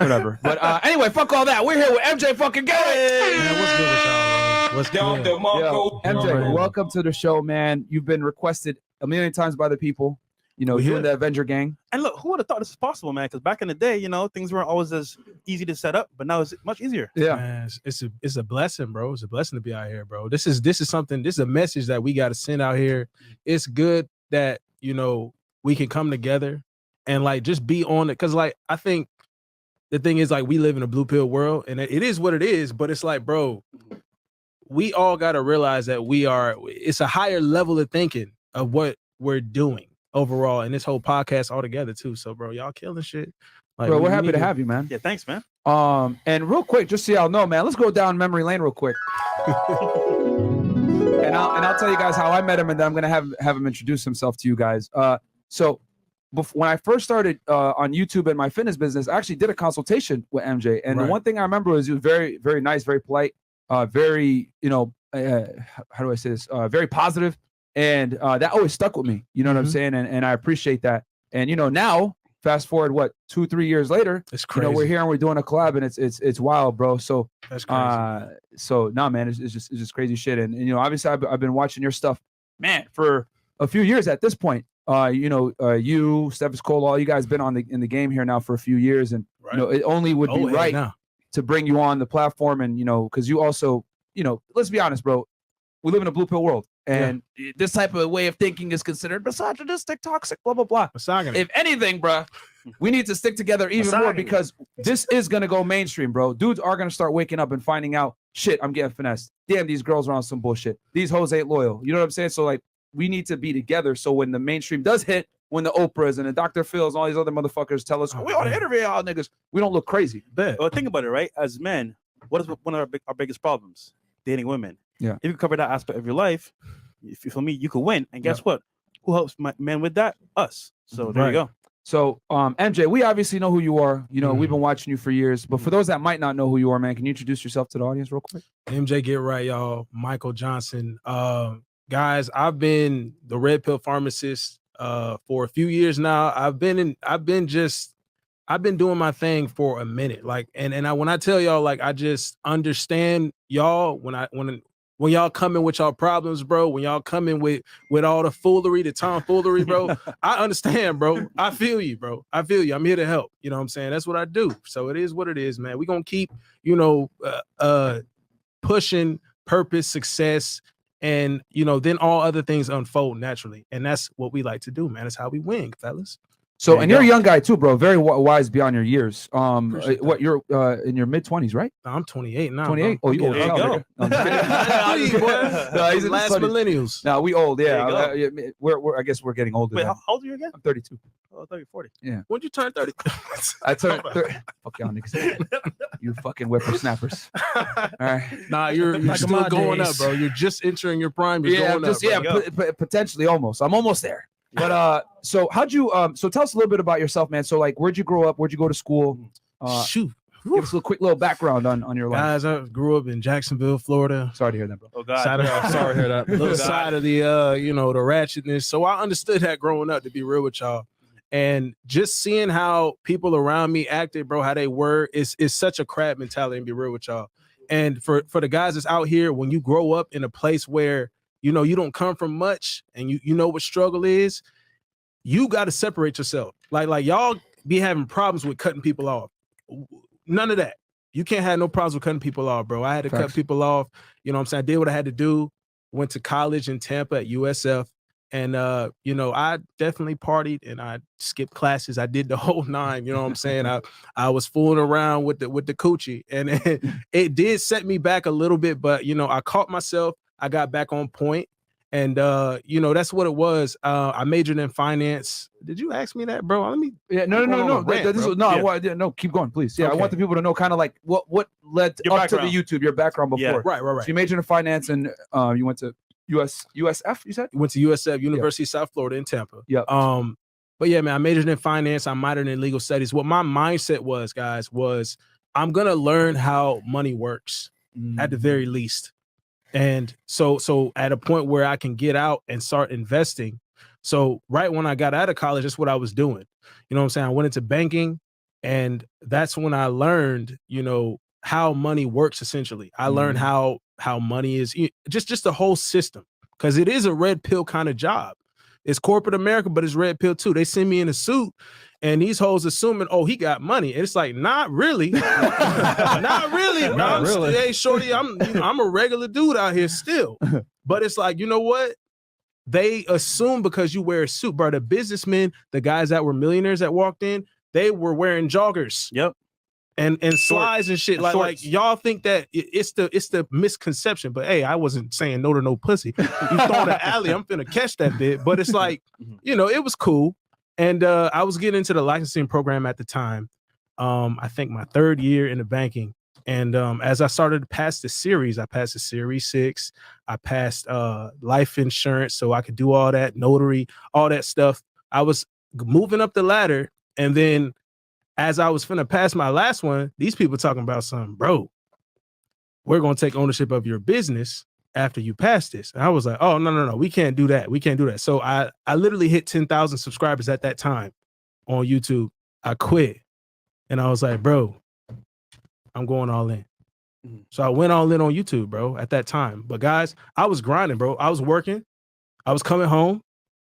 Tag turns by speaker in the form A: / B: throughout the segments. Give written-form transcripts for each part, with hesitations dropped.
A: whatever. But anyway, fuck all that. We're here with MJ fucking GetRight.
B: Man, what's good with y'all, bro? What's good?
A: Yo, MJ, welcome to the show, man. You've been requested a million times by the people. You know, you and the Avenger gang.
C: And look, who would have thought this was possible, man? Because back in the day, you know, things weren't always as easy to set up, but now it's much easier.
A: Yeah,
B: man, it's a blessing, bro. It's a blessing to be out here, bro. This is something. This is a message that we got to send out here. It's good that, you know, we can come together and like just be on it, because like I think the thing is, like, we live in a blue pill world, and it is what it is. But it's like, bro, we all got to realize that it's a higher level of thinking of what we're doing overall, and this whole podcast altogether too. So, bro, y'all killing shit. Like,
A: bro, we're happy to have you, man.
C: Yeah, thanks, man.
A: And real quick, just so y'all know, man, let's go down memory lane real quick. and I'll tell you guys how I met him, and then I'm gonna have him introduce himself to you guys. So when I first started on YouTube and my fitness business, I actually did a consultation with MJ, and the one thing I remember was he was very, very nice, very polite, very, you know, how do I say this? Very positive. And that always stuck with me, you know what I'm saying? And I appreciate that. And, you know, now fast forward, what, 2-3 years later,
B: it's crazy.
A: You know, we're here and we're doing a collab, and it's wild, bro. So
B: that's crazy.
A: So nah, man, it's just crazy shit. And you know, obviously I've been watching your stuff, man, for a few years at this point. You know, you, Steffes Cole, all you guys been in the game here now for a few years, and you know, it only would be right to bring you on the platform. And you know, because you also, you know, let's be honest, bro, we live in a blue pill world. And this type of way of thinking is considered misogynistic, toxic, blah, blah, blah. If anything, bro, we need to stick together even more, because this is going to go mainstream, bro. Dudes are going to start waking up and finding out, shit, I'm getting finessed. Damn, these girls are on some bullshit. These hoes ain't loyal. You know what I'm saying? So, like, we need to be together. So when the mainstream does hit, when the Oprahs and the Dr. Phil's and all these other motherfuckers tell us, we want to interview y'all niggas, we don't look crazy.
C: Well, think about it, right? As men, what is one of our biggest problems? Dating women.
A: Yeah.
C: If you cover that aspect of your life, for me, you could win. And guess what? Who helps men with that? Us. So there you go.
A: So MJ, we obviously know who you are. You know, we've been watching you for years. But for those that might not know who you are, man, can you introduce yourself to the audience real quick?
B: MJ GetRight, y'all. Michael Johnson. Guys, I've been the red pill pharmacist for a few years now. I've been doing my thing for a minute. Like, and when I tell y'all, like, I just understand y'all when y'all come in with y'all problems, bro, when y'all come in with all the foolery, the tomfoolery, bro, I understand, bro. I feel you, bro. I feel you. I'm here to help. You know what I'm saying? That's what I do. So it is what it is, man. We're going to keep, you know, pushing purpose, success, and, you know, then all other things unfold naturally. And that's what we like to do, man. That's how we win, fellas.
A: So, and you're a young guy too, bro. Very wise beyond your years. What, you're in your mid-20s, right?
B: I'm 28 now.
A: 28? Oh, you old.
C: There you go.
A: No, he's in
B: last millennials.
A: No, we old. Yeah, I guess we're getting older.
C: Wait,
A: now.
C: how old are you again?
A: I'm 32.
C: Oh, 30, 40.
A: Yeah.
B: When'd you turn 30?
A: I turned 30. Fuck y'all niggas. You fucking whippersnappers. All right.
B: Nah, you're still going up, bro. You're just entering your prime. You're going up.
A: Potentially almost. I'm almost there. But so how'd you so tell us a little bit about yourself, man. So like, where'd you grow up? Where'd you go to school?
B: Shoot.
A: Give us a quick little background on your life.
B: Guys, I grew up in Jacksonville, Florida.
A: Sorry to hear that, bro.
C: Oh God.
B: Sorry to hear that. Little side of the you know, the ratchetness. So I understood that growing up, to be real with y'all. And just seeing how people around me acted, bro, how they were, is such a crab mentality, and be real with y'all. And for the guys that's out here, when you grow up in a place where, you know, you don't come from much, and you know what struggle is, you got to separate yourself. Like y'all be having problems with cutting people off. None of that. You can't have no problems with cutting people off, bro. I had to cut people off. You know what I'm saying? I did what I had to do. Went to college in Tampa at USF. And, you know, I definitely partied, and I skipped classes. I did the whole nine, you know what I'm saying? I was fooling around with the coochie, and it did set me back a little bit, but, you know, I caught myself. I got back on point, and, you know, that's what it was. I majored in finance. Did you ask me that, bro? Let me.
A: Yeah, no. No, keep going, please. Yeah, okay. I want the people to know kind of like what led up to the YouTube, your background before.
B: Yeah, right.
A: So you majored in finance, and you went to USF, you said?
B: Went to USF, University of South Florida in Tampa.
A: Yeah.
B: But yeah, man, I majored in finance. I minored in legal studies. What my mindset was, guys, was I'm gonna learn how money works at the very least. And so at a point where I can get out and start investing. So right when I got out of college, that's what I was doing. You know what I'm saying? I went into banking. And that's when I learned, you know, how money works. Essentially, I learned how money is just the whole system, because it is a red pill kind of job. It's corporate America, but it's red pill too. They send me in a suit, and these hoes assuming, oh, he got money. And it's like, not really, not really, bro.
A: Not really.
B: Hey, shorty, I'm a regular dude out here still. But it's like, you know what? They assume because you wear a suit, bro. The businessmen, the guys that were millionaires that walked in, they were wearing joggers.
C: Yep.
B: And slides and shit. Like y'all think that it's the misconception. But hey, I wasn't saying no to no pussy. You throw the alley, I'm finna catch that bit. But it's like, you know, it was cool. And I was getting into the licensing program at the time. I think my 3rd year in the banking. And as I started to pass the series, I passed the Series 6. I passed life insurance, so I could do all that, notary, all that stuff. I was moving up the ladder, and then as I was finna pass my last one, these people talking about something, bro, we're gonna take ownership of your business after you pass this. And I was like, oh, no, we can't do that. We can't do that. So I literally hit 10,000 subscribers at that time on YouTube. I quit. And I was like, bro, I'm going all in. So I went all in on YouTube, bro, at that time. But guys, I was grinding, bro. I was working, I was coming home,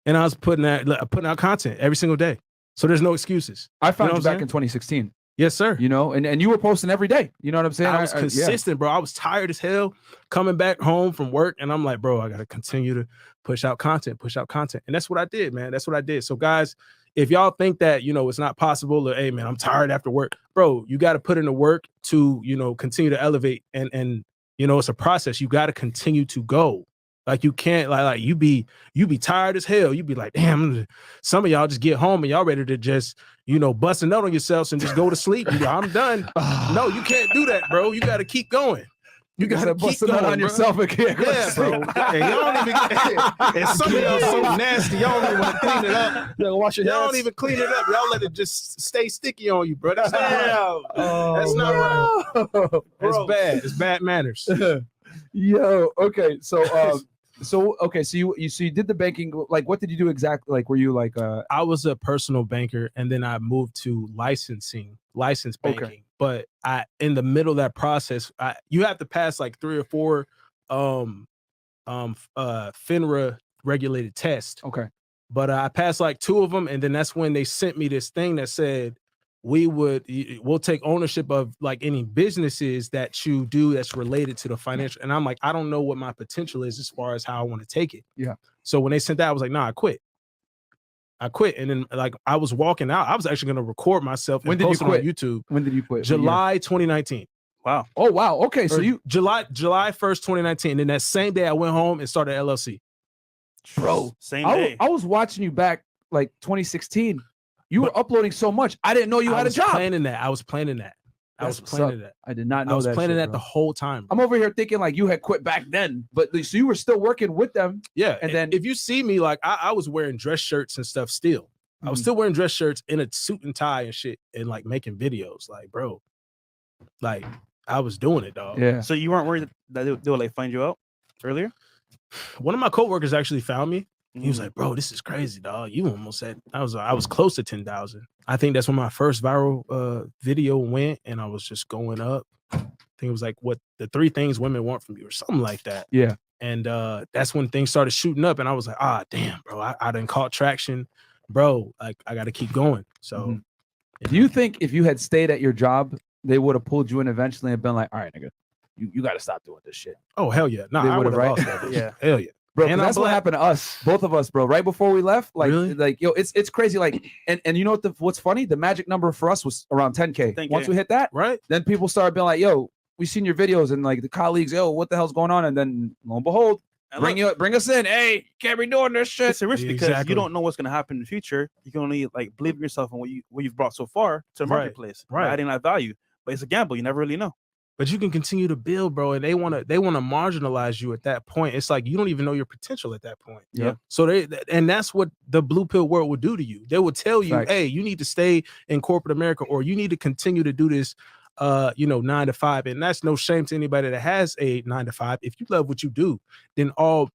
B: and I was putting out content every single day. So there's no excuses.
A: I found you back in 2016.
B: Yes, sir.
A: You know, and you were posting every day. You know what I'm saying?
B: I was consistent, bro. I was tired as hell coming back home from work. And I'm like, bro, I got to continue to push out content. And that's what I did, man. That's what I did. So guys, if y'all think that, you know, it's not possible, or, hey, man, I'm tired after work, bro, you got to put in the work to, you know, continue to elevate. And you know, it's a process. You got to continue to go. Like you can't like you be tired as hell. You be like, damn, some of y'all just get home and y'all ready to just, you know, bust a nut on yourselves and just go to sleep. I'm done. No, you can't do that, bro. You got to keep going. You got to
A: bust a nut on yourself again.
B: Yeah, bro. And y'all don't even and some of y'all so nasty, y'all don't even want to clean it up.
A: Wash your
B: y'all
A: hands.
B: don't even clean it up. Y'all let it just stay sticky on you, bro. That's not right. That's not right. It's bad. It's bad manners.
A: Yo, okay. So you did the banking. Like, what did you do exactly? Like, were you like
B: I was a personal banker, and then I moved to licensed banking.
A: Okay.
B: But in the middle of that process, you have to pass like 3 or 4 FINRA regulated tests.
A: Okay.
B: But I passed like 2 of them, and then that's when they sent me this thing that said we'll take ownership of like any businesses that you do that's related to the financial. And I'm like, I don't know what my potential is as far as how I want to take it.
A: Yeah.
B: So when they sent that, I was like, nah, I quit. And then like I was walking out. I was actually going to record myself and post it on YouTube.
A: When did you quit?
B: July 2019.
C: Wow.
A: Oh, wow. Okay. So
B: July 1st, 2019. And then that same day I went home and started LLC.
A: Bro,
C: same day.
A: I was watching you back like 2016. You were uploading so much. I didn't know you had a job.
B: I was planning that. I did not know.
A: I
B: was planning that the whole time.
A: I'm over here thinking like you had quit back then, but so you were still working with them.
B: Yeah.
A: And then
B: if you see me, like I was wearing dress shirts and stuff still. I was still wearing dress shirts in a suit and tie and shit and like making videos. Like, bro, like I was doing it, dog.
A: Yeah.
C: So you weren't worried that they would like find you out earlier?
B: One of my coworkers actually found me. He was like, bro, this is crazy, dog. You almost said I was close to 10,000. I think that's when my first viral video went, and I was just going up. I think it was like what the 3 things women want from you or something like that.
A: Yeah.
B: And that's when things started shooting up, and I was like, damn, bro, I done caught traction, bro. Like I got to keep going. So,
A: do you think if you had stayed at your job, they would have pulled you in eventually and been like, all right, nigga, you got to stop doing this shit?
B: Oh hell yeah, no, I would have lost that bitch.
C: Yeah,
B: hell yeah.
A: Bro, and that's what happened to us, both of us, bro. Right before we left, like,
B: really?
A: like, yo, it's crazy. Like, and you know what's funny? The magic number for us was around 10K.
C: 10K.
A: Once we hit that,
B: right,
A: then people started being like, yo, we seen your videos, and like the colleagues, yo, what the hell's going on? And then lo and behold, bring us in. Hey, can't be doing this shit.
C: It's a risk because you don't know what's gonna happen in the future. You can only like believe in yourself and what you've brought so far to the marketplace,
B: right?
C: Adding that value, but it's a gamble. You never really know.
B: But you can continue to build, bro, and they want to marginalize you at that point. It's like you don't even know your potential at that point.
A: Yeah. So
B: that's what the blue pill world will do to you. They will tell you, hey, you need to stay in corporate America, or you need to continue to do this 9 to 5. And that's no shame to anybody that has a 9 to 5. If you love what you do, then all,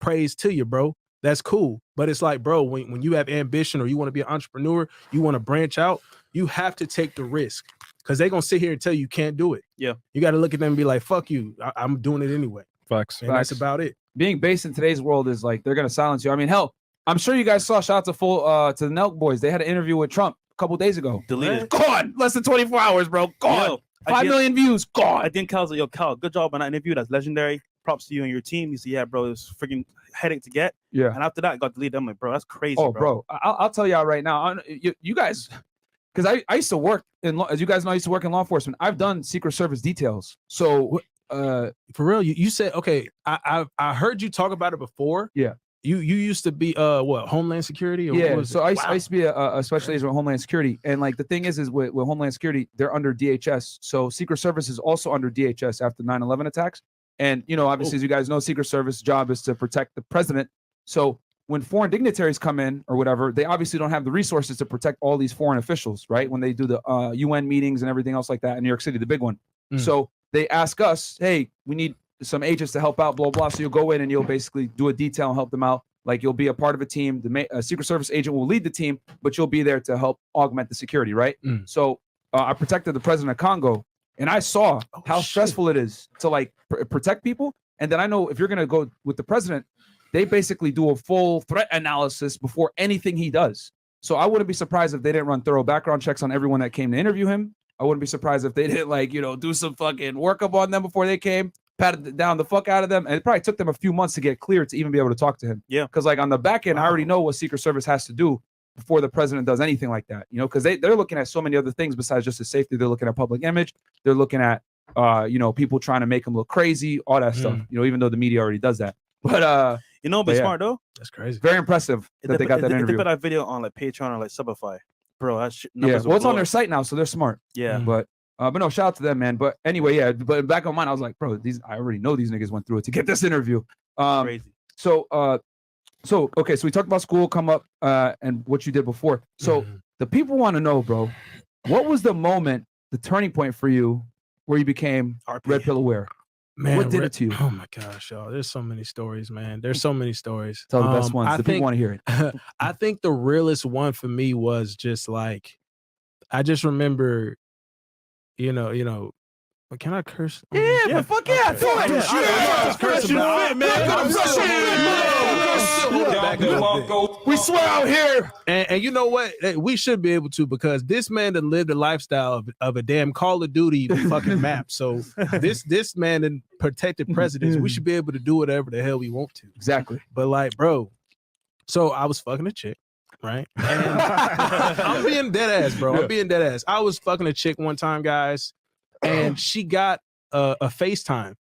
B: praise to you, bro. that's cool. But it's like, bro, when you have ambition or you want to be an entrepreneur, you want to branch out, you have to take the risk because they're going to sit here and tell you can't do it.
C: Yeah.
B: You got to look at them and be like, fuck you. I'm doing it anyway.
D: Facts.
B: And that's about it.
A: Being based in today's world is like, they're going to silence you. I mean, hell, I'm sure you guys saw, shout out to the Nelk boys. They had an interview with Trump a couple days ago.
C: Deleted.
A: Gone. Less than 24 hours, bro. Gone.
C: Yo,
A: 5 million views. Gone.
C: I think Cal's like, yo, Cal, good job on that interview. That's legendary. Props to you and your team. He said, yeah, bro, it was freaking headache to get.
A: Yeah.
C: And after that, it got deleted. I'm like, bro, that's crazy.
A: Oh, bro. I'll tell y'all right now. You guys, because I used to work in, as you guys know, I used to work in law enforcement. I've done Secret Service details. So,
B: for real, you said, okay, I heard you talk about it before.
A: Yeah.
B: You used to be what, Homeland Security? Or
A: yeah,
B: what was
A: so
B: it?
A: I used to be a special agent with Homeland Security, and like the thing is with Homeland Security, they're under DHS. So Secret Service is also under DHS after 9/11 attacks. And you know, obviously, as you guys know, Secret Service job is to protect the president. So when foreign dignitaries come in or whatever, they obviously don't have the resources to protect all these foreign officials, right? When they do the UN meetings and everything else like that in New York City, the big one. So they ask us, hey, we need some agents to help out, blah, blah. So you'll go in and you'll basically do a detail and help them out. Like you'll be a part of a team. The Secret Service agent will lead the team, but you'll be there to help augment the security, right? So I protected the president of Congo, and I saw how stressful it is to like protect people. And then I know if you're going to go with the president, they basically do a full threat analysis before anything he does. So I wouldn't be surprised if they didn't run thorough background checks on everyone that came to interview him. I wouldn't be surprised if they didn't like, you know, do some fucking workup on them before they came, patted down the fuck out of them. And it probably took them a few months to get cleared to even be able to talk to him.
C: Yeah.
A: Because like on the back end, I already know what Secret Service has to do before the president does anything like that, you know, because they're looking at so many other things besides just his safety. They're looking at public image. They're looking at, you know, people trying to make him look crazy, all that stuff, you know, even though the media already does that. But,
C: you know, but smart though.
B: That's crazy.
A: Very impressive that they got that interview.
C: They put that video on like Patreon or like Subify. Bro, that shit.
A: Yeah, well, it's on their site now, so they're smart.
C: Yeah.
A: But no, shout out to them, man. But anyway, yeah. But back on mine, I was like, bro, I already know these niggas went through it to get this interview.
C: Crazy.
A: So okay, so we talked about school, come up, and what you did before. So the people want to know, bro, what was the moment, the turning point for you, where you became Red Pill aware?
B: Man,
A: what did it to you?
B: Oh my gosh, y'all! There's so many stories, man. There's so many stories.
A: Tell the best ones. The people want to hear it.
B: I think the realest one for me was just like, I just remember, you know. But can I curse?
A: Yeah, but fuck yeah,
B: okay.
A: do it. We swear out here.
B: And you know what? We should be able to, because this man that lived a lifestyle of a damn Call of Duty fucking map. So this man that protected presidents, we should be able to do whatever the hell we want to.
A: Exactly.
B: But like, bro, so I was fucking a chick, right? And I'm being dead ass, bro. I'm being dead ass. I was fucking a chick one time, guys, and she got a FaceTime.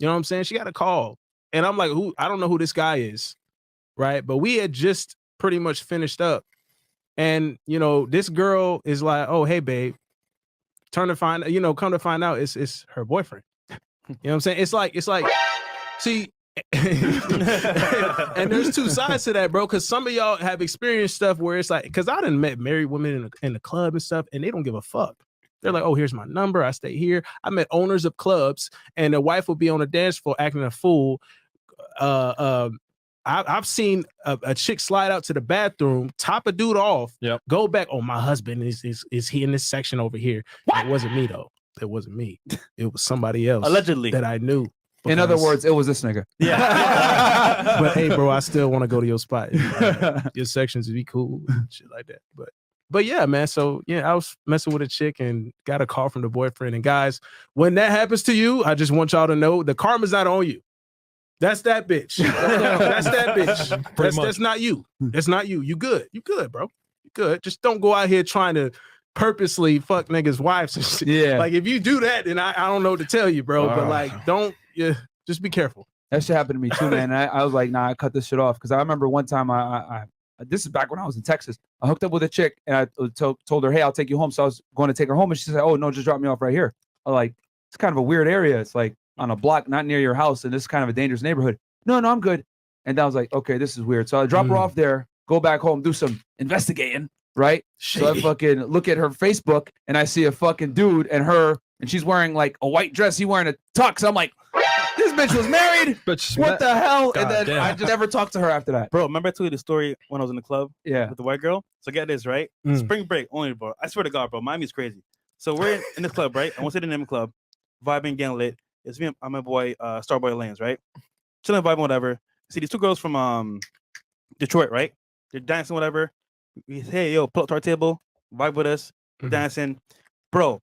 B: You know what I'm saying? She got a call. And I'm like, I don't know who this guy is. Right. But we had just pretty much finished up. And, you know, this girl is like, oh, hey, babe. Come to find out it's her boyfriend. You know what I'm saying? It's like, see, and there's two sides to that, bro. Because some of y'all have experienced stuff where it's like, because I done met married women in the club and stuff, and they don't give a fuck. They're like, oh, here's my number. I stay here. I met owners of clubs, and the wife will be on the dance floor acting a fool. I've seen a chick slide out to the bathroom, top a dude off, go back. Oh, my husband is he in this section over here? What? It wasn't me though. It wasn't me. It was somebody else,
C: allegedly,
B: that I knew.
A: In other words, it was this nigga.
C: Yeah.
B: But hey, bro, I still want to go to your spot. Your sections would be cool, shit like that. But yeah, man. So yeah, I was messing with a chick and got a call from the boyfriend. And guys, when that happens to you, I just want y'all to know the karma's not on you. That's that bitch. That's that bitch. That's not you. That's not you. You good. You good, bro. You good. Just don't go out here trying to purposely fuck niggas' wives and shit. Yeah. Like if you do that, then I don't know what to tell you, bro. But like, just be careful.
A: That shit happened to me too, man. I was like, nah, I cut this shit off. Because I remember one time this is back when I was in Texas. I hooked up with a chick and I told her, hey, I'll take you home. So I was going to take her home. And she said, oh, no, just drop me off right here. I'm like, it's kind of a weird area. It's like on a block, not near your house. And this is kind of a dangerous neighborhood. No, I'm good. And I was like, okay, this is weird. So I drop her off there, go back home, do some investigating, right? Shady. So I fucking look at her Facebook and I see a fucking dude and her, and she's wearing like a white dress. He wearing a tux. I'm like, this bitch was married. What the hell?
B: God
A: And then
B: damn.
A: I just never talked to her after that.
C: Bro, remember I told you the story when I was in the club
A: Yeah.
C: with the white girl? So get this, right?
B: Mm.
C: Spring break only, bro. I swear to God, bro. Miami's crazy. So we're in this club, right? I won't say the name of the club. Vibing, getting lit. It's me and my boy, Starboy Lanes, right? Chilling, vibing, whatever. See these two girls from Detroit, right? They're dancing, whatever. We say, hey, yo, pull up to our table, vibe with us, dancing. Bro,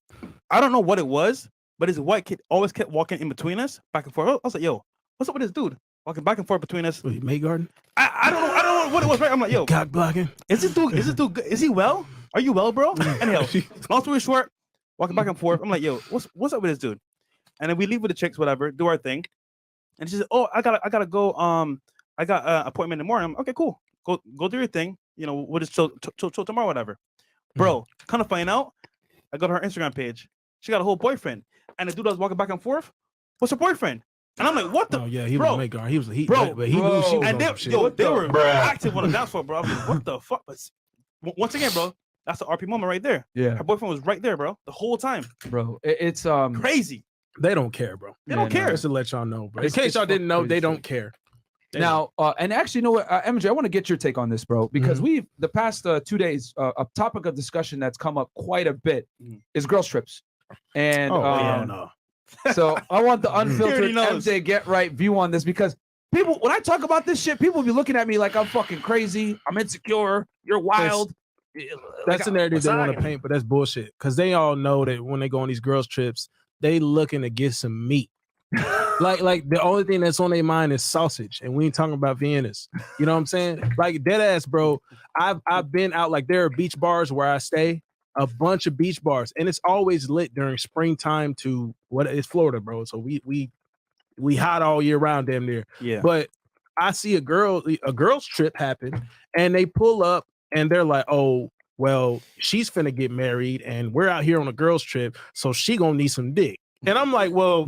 C: I don't know what it was, but this white kid always kept walking in between us, back and forth. I was like, yo, what's up with this dude? Walking back and forth between us.
B: Wait, May Garden?
C: I don't know what it was, right? I'm like, yo,
B: Cock blocking.
C: is this dude, is he well? Are you well, bro? Anyhow, long story short, walking back and forth. I'm like, yo, what's up with this dude? And then we leave with the chicks, whatever, do our thing. And she said, oh, I gotta go. I got an appointment in the morning. I'm, okay, cool. Go do your thing. You know, we'll just chill tomorrow, whatever. Bro, kind of find out. I go to her Instagram page. She got a whole boyfriend. And the dude that was walking back and forth, what's her boyfriend? And I'm like, what the?
B: Oh yeah, he
C: bro,
B: was May Garden. He was he,
C: bro,
B: but he knew she was
C: and
B: on
C: they,
B: some shit.
C: yo, they were active on the dance floor, bro. I was like, what the fuck? But once again, bro, that's the RP moment right there.
A: Yeah,
C: her boyfriend was right there, bro, the whole time.
A: Bro, it's
C: crazy.
B: They don't care, bro.
C: They don't care.
B: Just to let y'all know, bro. In
A: It's
B: case y'all didn't know,
A: crazy
B: they
A: shit.
B: don't care.
A: Now, and actually, you know what, MJ, I want to get your take on this, bro, because we've the past 2 days, a topic of discussion that's come up quite a bit is girls trips, and
B: no.
A: so I want the
C: He
A: unfiltered
C: already knows.
A: MJ Get Right view on this because people, when I talk about this shit, people be looking at me like I'm fucking crazy, I'm insecure, you're wild.
B: That's the narrative they want to
C: Messiah.
B: paint, but that's bullshit. Because they all know that when they go on these girls trips, they looking to get some meat. like the only thing that's on their mind is sausage, and we ain't talking about Viennas. You know what I'm saying? Like dead ass, bro. I've been out, like there are beach bars where I stay, a bunch of beach bars, and it's always lit during springtime to what it's Florida, bro. So we hot all year round, damn near.
C: Yeah.
B: But I see a girls trip happen, and they pull up and they're like, oh, well, she's finna get married, and we're out here on a girls trip, so she gonna need some dick. And I'm like, well,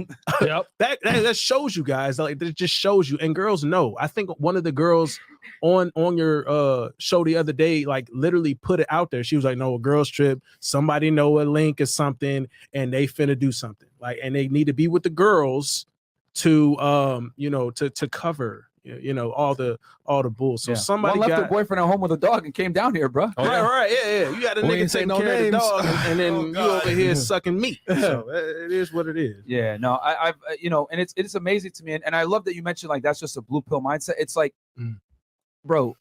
B: that shows you guys, like that just shows you. And girls know. I think one of the girls on your show the other day, like literally put it out there. She was like, no, a girls trip, somebody know a link or something, and they finna do something. Like, and they need to be with the girls to to cover all the bull. So somebody
A: left
B: got
A: her boyfriend at home with a dog and came down here, bro.
B: right, yeah. You got a
D: We
B: nigga
D: ain't say
B: taking
D: no
B: care
D: names.
B: of the dog, and then you over here sucking meat. So it is what it is.
A: Yeah, no, I've and it's amazing to me, and I love that you mentioned like that's just a blue pill mindset. It's like, bro,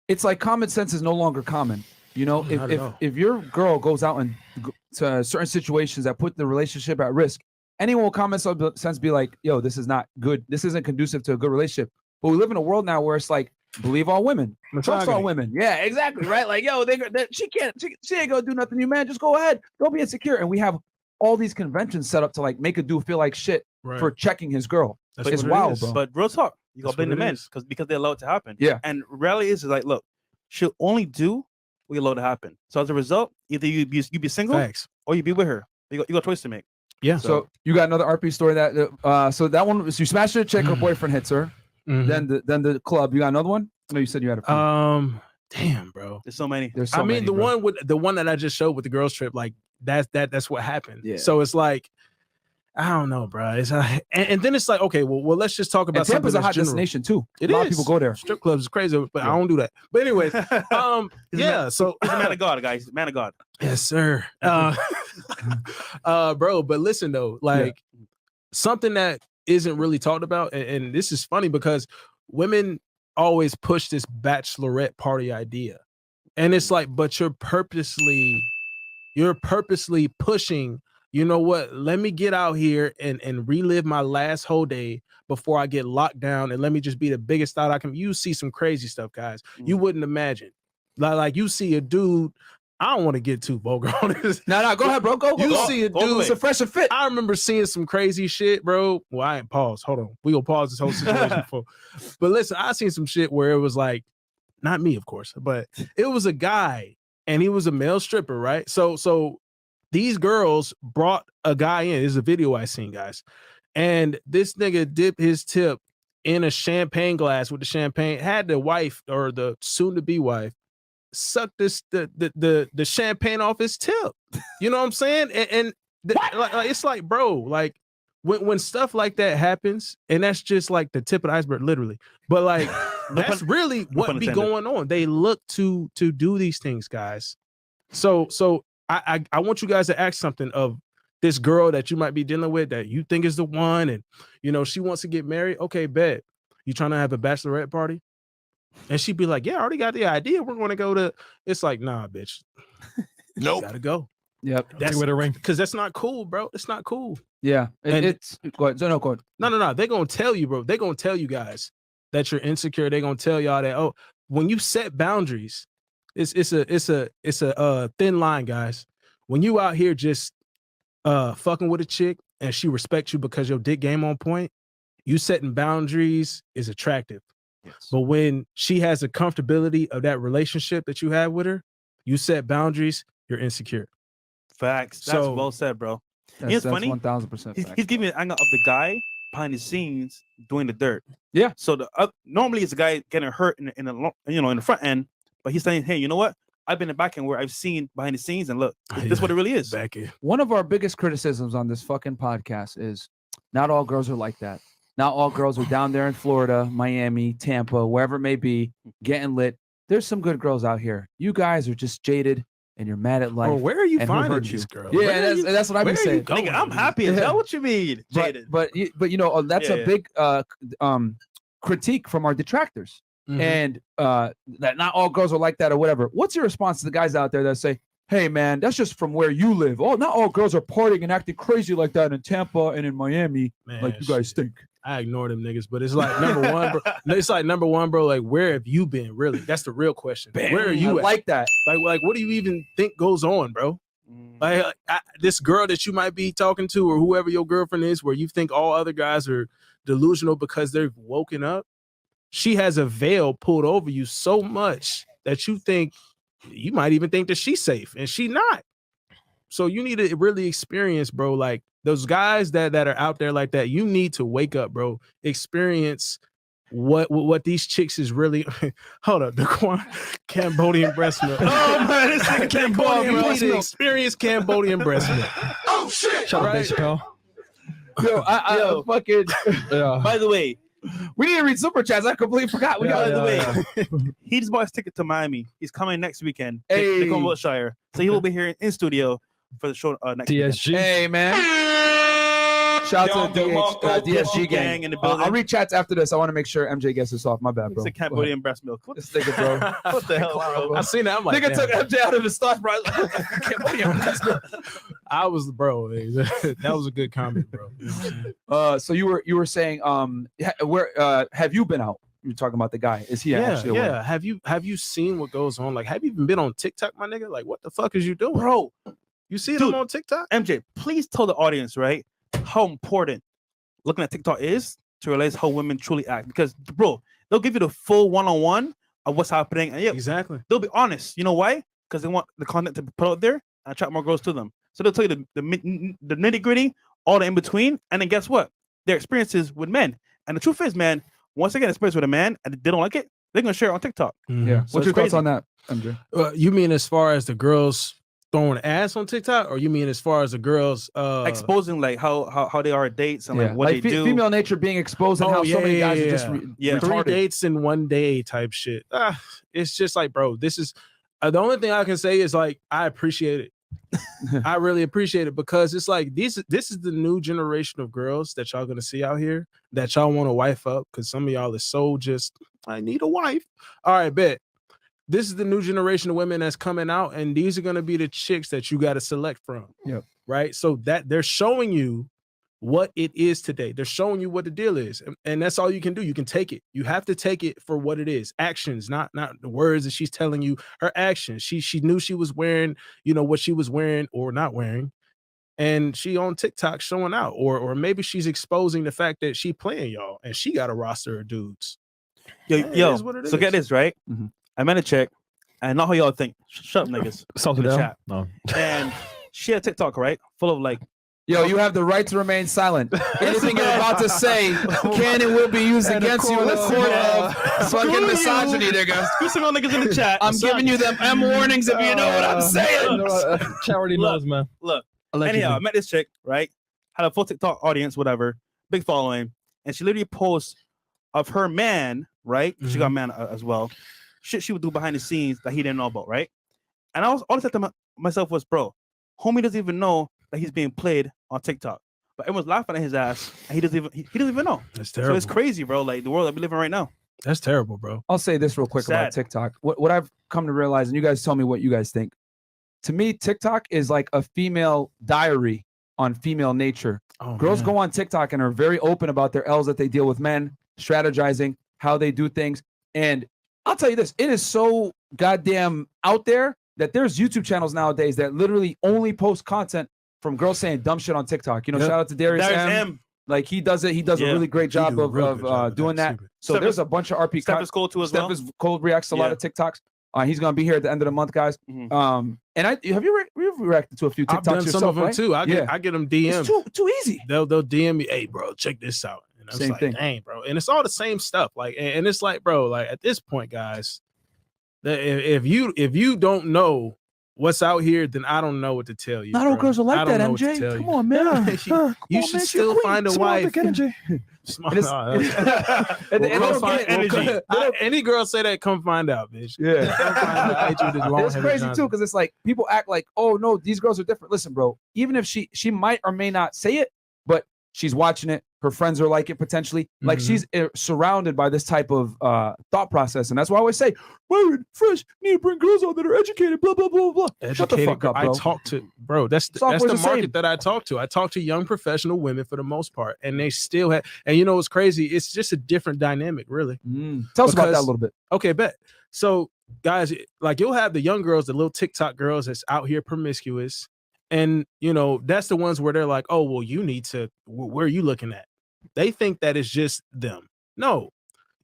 A: it's like common sense is no longer common. You know,
B: Not at all.
A: if your girl goes out and to certain situations that put the relationship at risk, anyone will common sense be like, yo, this is not good. This isn't conducive to a good relationship. But we live in a world now where it's like, believe all women, trust all women. Yeah, exactly, right? Like, yo, she ain't gonna do nothing to you, man. Just go ahead. Don't be insecure. And we have all these conventions set up to like make a dude feel like shit for checking his girl.
B: That's
A: It's
B: what it
A: wild,
B: is.
A: bro.
C: But real talk, you gotta
B: That's
C: blame the
B: what it
C: men
B: is.
C: because they allow it to happen.
A: Yeah.
C: And reality is like, look, she'll only do what you allow to happen. So as a result, either you be single
B: Facts.
C: or you be with her. You got a choice to make.
B: Yeah.
A: So you got another RP story that so that one was you smashed her chick, her boyfriend hits her.
B: Mhm.
A: Then the club. You got another one? No, you said you had a few.
B: Damn, bro.
C: There's so many.
A: There's so
B: I mean,
A: many,
B: the
A: bro.
B: one that I just showed with the girls trip, like that's what happened.
A: Yeah.
B: So it's like, I don't know, bro. It's and then it's like, okay, well, let's just talk about
A: And Tampa's
B: something
A: a hot
B: that's general.
A: destination too.
B: It
A: a lot of
B: is.
A: people go there.
B: Strip clubs is crazy, but I don't do that. But anyway, yeah. So
C: He's a man of God, guys. Man of God.
B: yes, sir. Bro, but listen though, like something that isn't really talked about, and this is funny because women always push this bachelorette party idea. And it's like, but you're purposely pushing, you know what? Let me get out here and relive my last whole day before I get locked down, and let me just be the biggest thought I can. You see some crazy stuff, guys. You wouldn't imagine. Like you see a dude. I don't want to get too vulgar on this.
A: No, go ahead, bro. Go.
B: You
A: go.
B: see a
C: Go
B: dude.
A: It's a fresh and fit.
B: I remember seeing some crazy shit, bro. Well, I ain't pause. Hold on. We gonna pause this whole situation before. But listen, I seen some shit where it was like, not me, of course, but it was a guy and he was a male stripper, right? So these girls brought a guy in. This is a video I seen, guys. And this nigga dipped his tip in a champagne glass with the champagne, had the wife or the soon-to-be wife suck the champagne off his tip. You know what I'm saying? And like, it's like, bro, like when stuff like that happens, and that's just like the tip of the iceberg, literally. But like that's really what be going on. They look to do these things, guys. So I want you guys to ask something of this girl that you might be dealing with that you think is the one, and she wants to get married. Okay, bet. You trying to have a bachelorette party? And she'd be like, yeah, I already got the idea. We're going to go to. It's like, nah, bitch. Nope. Gotta go.
A: Yep.
B: That's with a ring. Because that's not cool, bro. It's not cool.
A: Yeah. It's go ahead. Go ahead.
B: No. They're gonna tell you, bro. They're gonna tell you guys that you're insecure. They're gonna tell y'all that, when you set boundaries, it's a thin line, guys. When you out here just fucking with a chick and she respects you because your dick game on point, you setting boundaries is attractive. Yes. But when she has a comfortability of that relationship that you have with her, you set boundaries, you're insecure.
C: Facts. That's well said, bro. It's funny.
A: 1000%.
C: He's giving me an angle of the guy behind the scenes doing the dirt.
A: Yeah.
C: So normally it's a guy getting hurt in the front end, but he's saying, hey, you know what? I've been in the back end where I've seen behind the scenes, and look, this is what it really is.
B: Back end.
A: One of our biggest criticisms on this fucking podcast is not all girls are like that. Not all girls are down there in Florida, Miami, Tampa, wherever it may be, getting lit. There's some good girls out here. You guys are just jaded and you're mad at life.
B: Bro, where are you finding these girls?
A: Yeah, that's what I've been saying.
C: Nigga, I'm happy as hell. What you mean, jaded?
A: But that's a big critique from our detractors. Mm-hmm. And that not all girls are like that or whatever. What's your response to the guys out there that say, hey, man, that's just from where you live. Oh, not all girls are partying and acting crazy like that in Tampa and in Miami. Man, like you guys stink.
B: I ignore them niggas, but it's like number one, bro. It's like number one, bro. Like, where have you been? Really, that's the real question.
A: Bam,
B: where are you at?
A: Like that?
B: Like, what do you even think goes on, bro? Like, this girl that you might be talking to, or whoever your girlfriend is, where you think all other guys are delusional because they've woken up. She has a veil pulled over you so much that you might even think that she's safe, and she not. So you need to really experience, bro. Like those guys that are out there like that, you need to wake up, bro. Experience what these chicks is really. Hold up, the Cambodian breast milk.
C: Oh man, it's like
B: Cambodian breast milk. Experience Cambodian breast milk.
D: Oh shit!
A: Shut up, Chappelle. Yo, fucking.
C: By the way,
A: we need to read super chats. I completely forgot.
C: By the way, he just bought his ticket to Miami. He's coming next weekend.
A: Hey,
C: Wiltshire. So he will be here in studio for the show next
D: DSG.
C: weekend.
A: Hey man. Shout out to DSG gang
C: in the building.
A: I'll read chats after this. I want to make sure MJ gets this off. My bad, bro.
C: It's a Cambodian breast milk.
A: This nigga, bro.
C: What the hell, bro?
B: I seen that. I'm like,
A: nigga took MJ out of his stuff, bro. Cambodian breast milk.
B: I was, bro. That was a good comment, bro.
A: So you were saying, where have you been out? You're talking about the guy. Is he actually aware?
B: Yeah. Have you seen what goes on? Like, have you even been on TikTok, my nigga? Like, what the fuck is you doing,
C: bro?
B: You see them on TikTok?
C: MJ, please tell the audience, right, how important looking at TikTok is to realize how women truly act. Because, bro, they'll give you the full one-on-one of what's happening. And
B: exactly.
C: They'll be honest. You know why? Because they want the content to be put out there and attract more girls to them. So they'll tell you the nitty-gritty, all the in-between. And then guess what? Their experiences with men. And the truth is, man, once they get an experience with a man and they don't like it, they're going to share it on TikTok.
A: Mm-hmm. Yeah.
C: So
A: what's your thoughts on that, MJ?
B: You mean as far as the girls throwing ass on TikTok, or you mean as far as the girls
C: exposing like how they are at dates and like what they do?
A: Female nature being exposed and how so many guys are just retarded.
B: 3 dates in 1 day type shit. It's just like, bro, this is the only thing I can say is like I appreciate it. I really appreciate it because it's like this is the new generation of girls that y'all gonna see out here that y'all want to wife up, because some of y'all is so just I need a wife. All right, bet. This is the new generation of women that's coming out, and these are going to be the chicks that you got to select from.
A: Yep.
B: Right. So that they're showing you what it is today. They're showing you what the deal is. And that's all you can do. You can take it. You have to take it for what it is. Actions, not the words that she's telling you, her actions. She knew she was wearing, what she was wearing or not wearing. And she on TikTok showing out, or maybe she's exposing the fact that she playing y'all and she got a roster of dudes.
C: Yo, so get this, right? Mm-hmm. I met a chick, and not how y'all think. Shut up, niggas.
D: Something
C: chat. No. And she had TikTok, right? Full of like,
A: yo, you have the right to remain silent. Anything you're about to say can and will be used against you in the court of fucking misogyny, nigga.
C: Screw some other niggas in the chat.
A: I'm giving you them M warnings if you know what I'm saying.
D: Charity knows, man.
C: Look. Anyhow, I met this chick, right? had a full TikTok audience, whatever, big following, and she literally posts of her man, right? She got a man as well. Shit she would do behind the scenes that he didn't know about, right? And all I said to myself was, bro, homie doesn't even know that he's being played on TikTok. But everyone's laughing at his ass, and he doesn't even know.
B: That's terrible.
C: So it's crazy, bro. Like the world that we live in right now.
B: That's terrible, bro.
A: I'll say this real quick about TikTok. What I've come to realize, and you guys tell me what you guys think. To me, TikTok is like a female diary on female nature. Girls go on TikTok and are very open about their L's that they deal with men, strategizing, how they do things. And I'll tell you this, it is so goddamn out there that there's YouTube channels nowadays that literally only post content from girls saying dumb shit on TikTok. You know, shout out to Darius M. Like he does it. He does a really great job of doing that. So there's a bunch of RP.
C: Steph is cool too as well.
A: Steph is cool, reacts to a lot of TikToks. He's gonna be here at the end of the month, guys. And have you reacted to a few TikToks
B: I've done
A: yourself,
B: some of them
A: right?
B: too. I get them DMs.
A: It's too easy.
B: They'll DM me, hey bro, check this out. And I'm like, dang, bro. And it's all the same stuff. Like, and it's like, bro, like at this point, guys, if you don't know what's out here, then I don't know what to tell you.
A: Not all girls are like that, MJ. Come on, man.
B: You should still find a wife. Any girl say that, come find out, bitch.
A: Yeah. It's crazy too, because it's like people act like, oh no, these girls are different. Listen, bro, even if she might or may not say it, but she's watching it. Her friends are like it potentially. Like she's surrounded by this type of thought process. And that's why I always say, Myron, Fresh, need to bring girls on that are educated, blah, blah, blah, blah. Shut the fuck up, bro.
B: I talk to, bro, that's the market that I talk to. I talk to young professional women for the most part. And they still have, and you know what's crazy? It's just a different dynamic, really.
A: Tell us about that a little bit.
B: Okay, bet. So, guys, like you'll have the young girls, the little TikTok girls that's out here promiscuous. And, you know, that's the ones where they're like, oh, well, you need to, where are you looking at? They think that it's just them. No,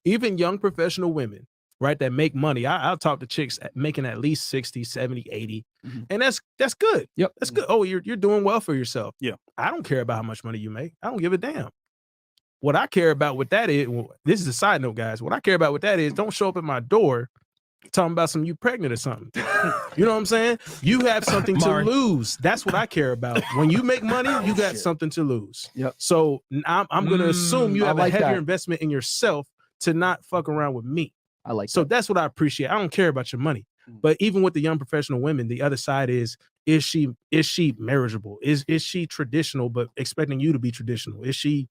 B: even young professional women, right, that make money. I'll talk to chicks making at least 60, 70, 80. And that's good.
A: Yep.
B: That's good. Oh, you're doing well for yourself.
C: Yeah.
B: I don't care about how much money you make. I don't give a damn. What I care about with that is, this is a side note, guys. What I care about with that is don't show up at my door talking about you pregnant or something. You know what I'm saying? You have something to lose. That's what I care about. When you make money, you got something to lose.
A: Yep.
B: So I'm going to assume you have
A: like
B: a heavier
A: that.
B: investment in yourself to not fuck around with me.
A: I like
B: so that's what I appreciate. I don't care about your money. But even with the young professional women, the other side is she marriageable? Is she traditional but expecting you to be traditional? Is she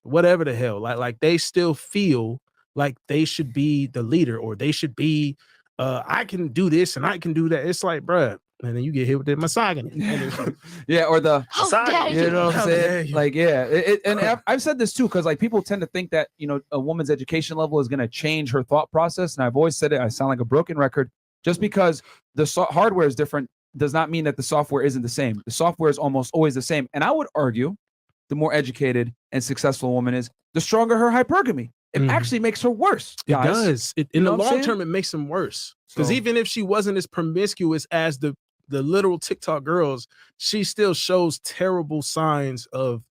B: whatever the hell? Like they still feel like they should be the leader, or they should be I can do this and I can do that. It's like, bruh, and then you get hit with the misogyny.
A: Yeah, or the
B: misogyny.
A: You know what I'm saying? Like, yeah. And I've said this too, because like people tend to think that, you know, a woman's education level is going to change her thought process. And I've always said it, I sound like a broken record. Just because the hardware is different does not mean that the software isn't the same. The software is almost always the same. And I would argue the more educated and successful a woman is, the stronger her hypergamy. It actually makes her worse. Guys.
B: It does. In the long term, it makes them worse. Because even if she wasn't as promiscuous as the literal TikTok girls, she still shows terrible signs of,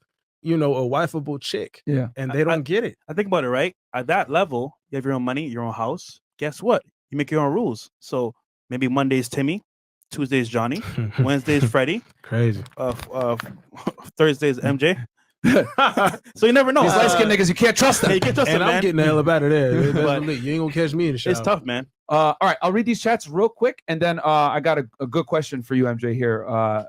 B: you know, a wifeable chick.
A: Yeah.
B: And they don't get it.
C: I think about it, right? At that level, you have your own money, your own house. Guess what? You make your own rules. So maybe Monday's Timmy, Tuesday's Johnny, Wednesday's Freddie.
B: Crazy.
C: Thursday's MJ. So you never know.
A: These light-skinned niggas, you can't trust them.
C: Yeah, you can't trust them,
B: I'm
C: man.
B: getting the hell up out of there. You ain't gonna catch me in the shower.
C: It's tough, man.
A: All right, I'll read these chats real quick, and then I got a good question for you, MJ. Here, I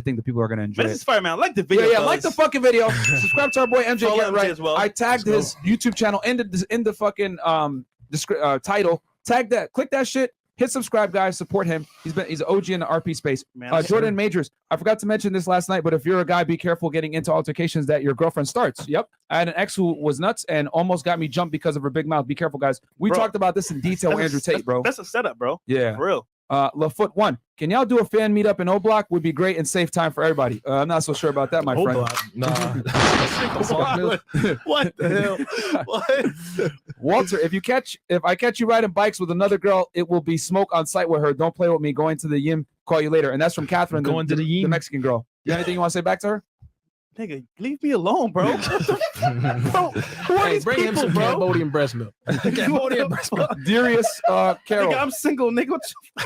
A: think the people are gonna enjoy
C: This
A: it.
C: is fire, man. I like the video.
A: Yeah, like the fucking video. Subscribe to our boy MJ.
C: Follow
A: Get
C: MJ
A: right.
C: as well.
A: I tagged his YouTube channel in the fucking title. Tag that. Click that shit. Hit subscribe, guys. Support him. He's an OG in the RP space.
C: Man,
A: Jordan Majors. I forgot to mention this last night, but if you're a guy, be careful getting into altercations that your girlfriend starts. Yep. I had an ex who was nuts and almost got me jumped because of her big mouth. Be careful, guys. We talked about this in detail with Andrew Tate, bro.
C: That's a setup, bro.
A: Yeah.
C: For real.
A: LaFoot 1. Can y'all do a fan meetup in O Block? Would be great and save time for everybody. I'm not so sure about that, my friend.
B: Nah.
C: What the hell? What?
A: Walter, if I catch you riding bikes with another girl, it will be smoke on site with her. Don't play with me. Going to the Yim. Call you later. And that's from Catherine, the Mexican girl. You got anything you want to say back to her?
C: nigga, leave me alone, bro. Bro, who are these
B: bring him
C: people,
B: some
C: bro?
B: Cambodian breast milk.
A: Cambodian breast milk. Darius Carroll.
C: Nigga, I'm single, nigga. What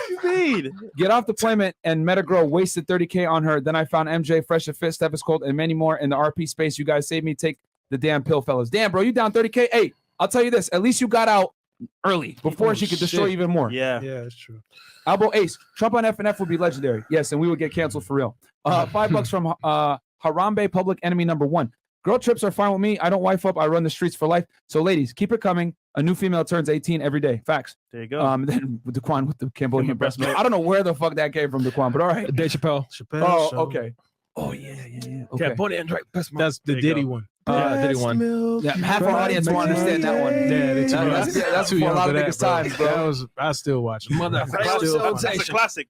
C: you mean?
A: Get off deployment and met a girl, wasted 30K on her. Then I found MJ, Fresh and Fit, Steph is Cold, and many more in the RP space. You guys saved me. Take the damn pill, fellas. Damn, bro, you down 30K? Hey, I'll tell you this. At least you got out early before she could destroy you even more.
C: Yeah,
B: that's true.
A: Albo Ace, Trump on FNF would be legendary. Yes, and we would get canceled for real. $5 from Harambe, public enemy number 1. Girl trips are fine with me. I don't wife up. I run the streets for life. So, ladies, keep it coming. A new female turns 18 every day. Facts.
C: There you go.
A: Then Daquan with the Cambodian breast milk. I don't know where the fuck that came from, Daquan, but all right.
D: Dave Chappelle.
A: Oh,
B: show.
A: okay. Oh, yeah. Okay.
D: Cambodian breast milk.
B: That's the
C: There you
B: Diddy
C: go.
B: one.
D: Diddy one.
A: Yeah, half our audience will understand that one.
B: Yeah, they too young.
A: That's
B: too
A: for a
B: young
A: lot
B: for
A: of
B: that,
A: niggas'
B: bro.
A: times, bro.
B: That was, I still watch it.
C: That's a classic.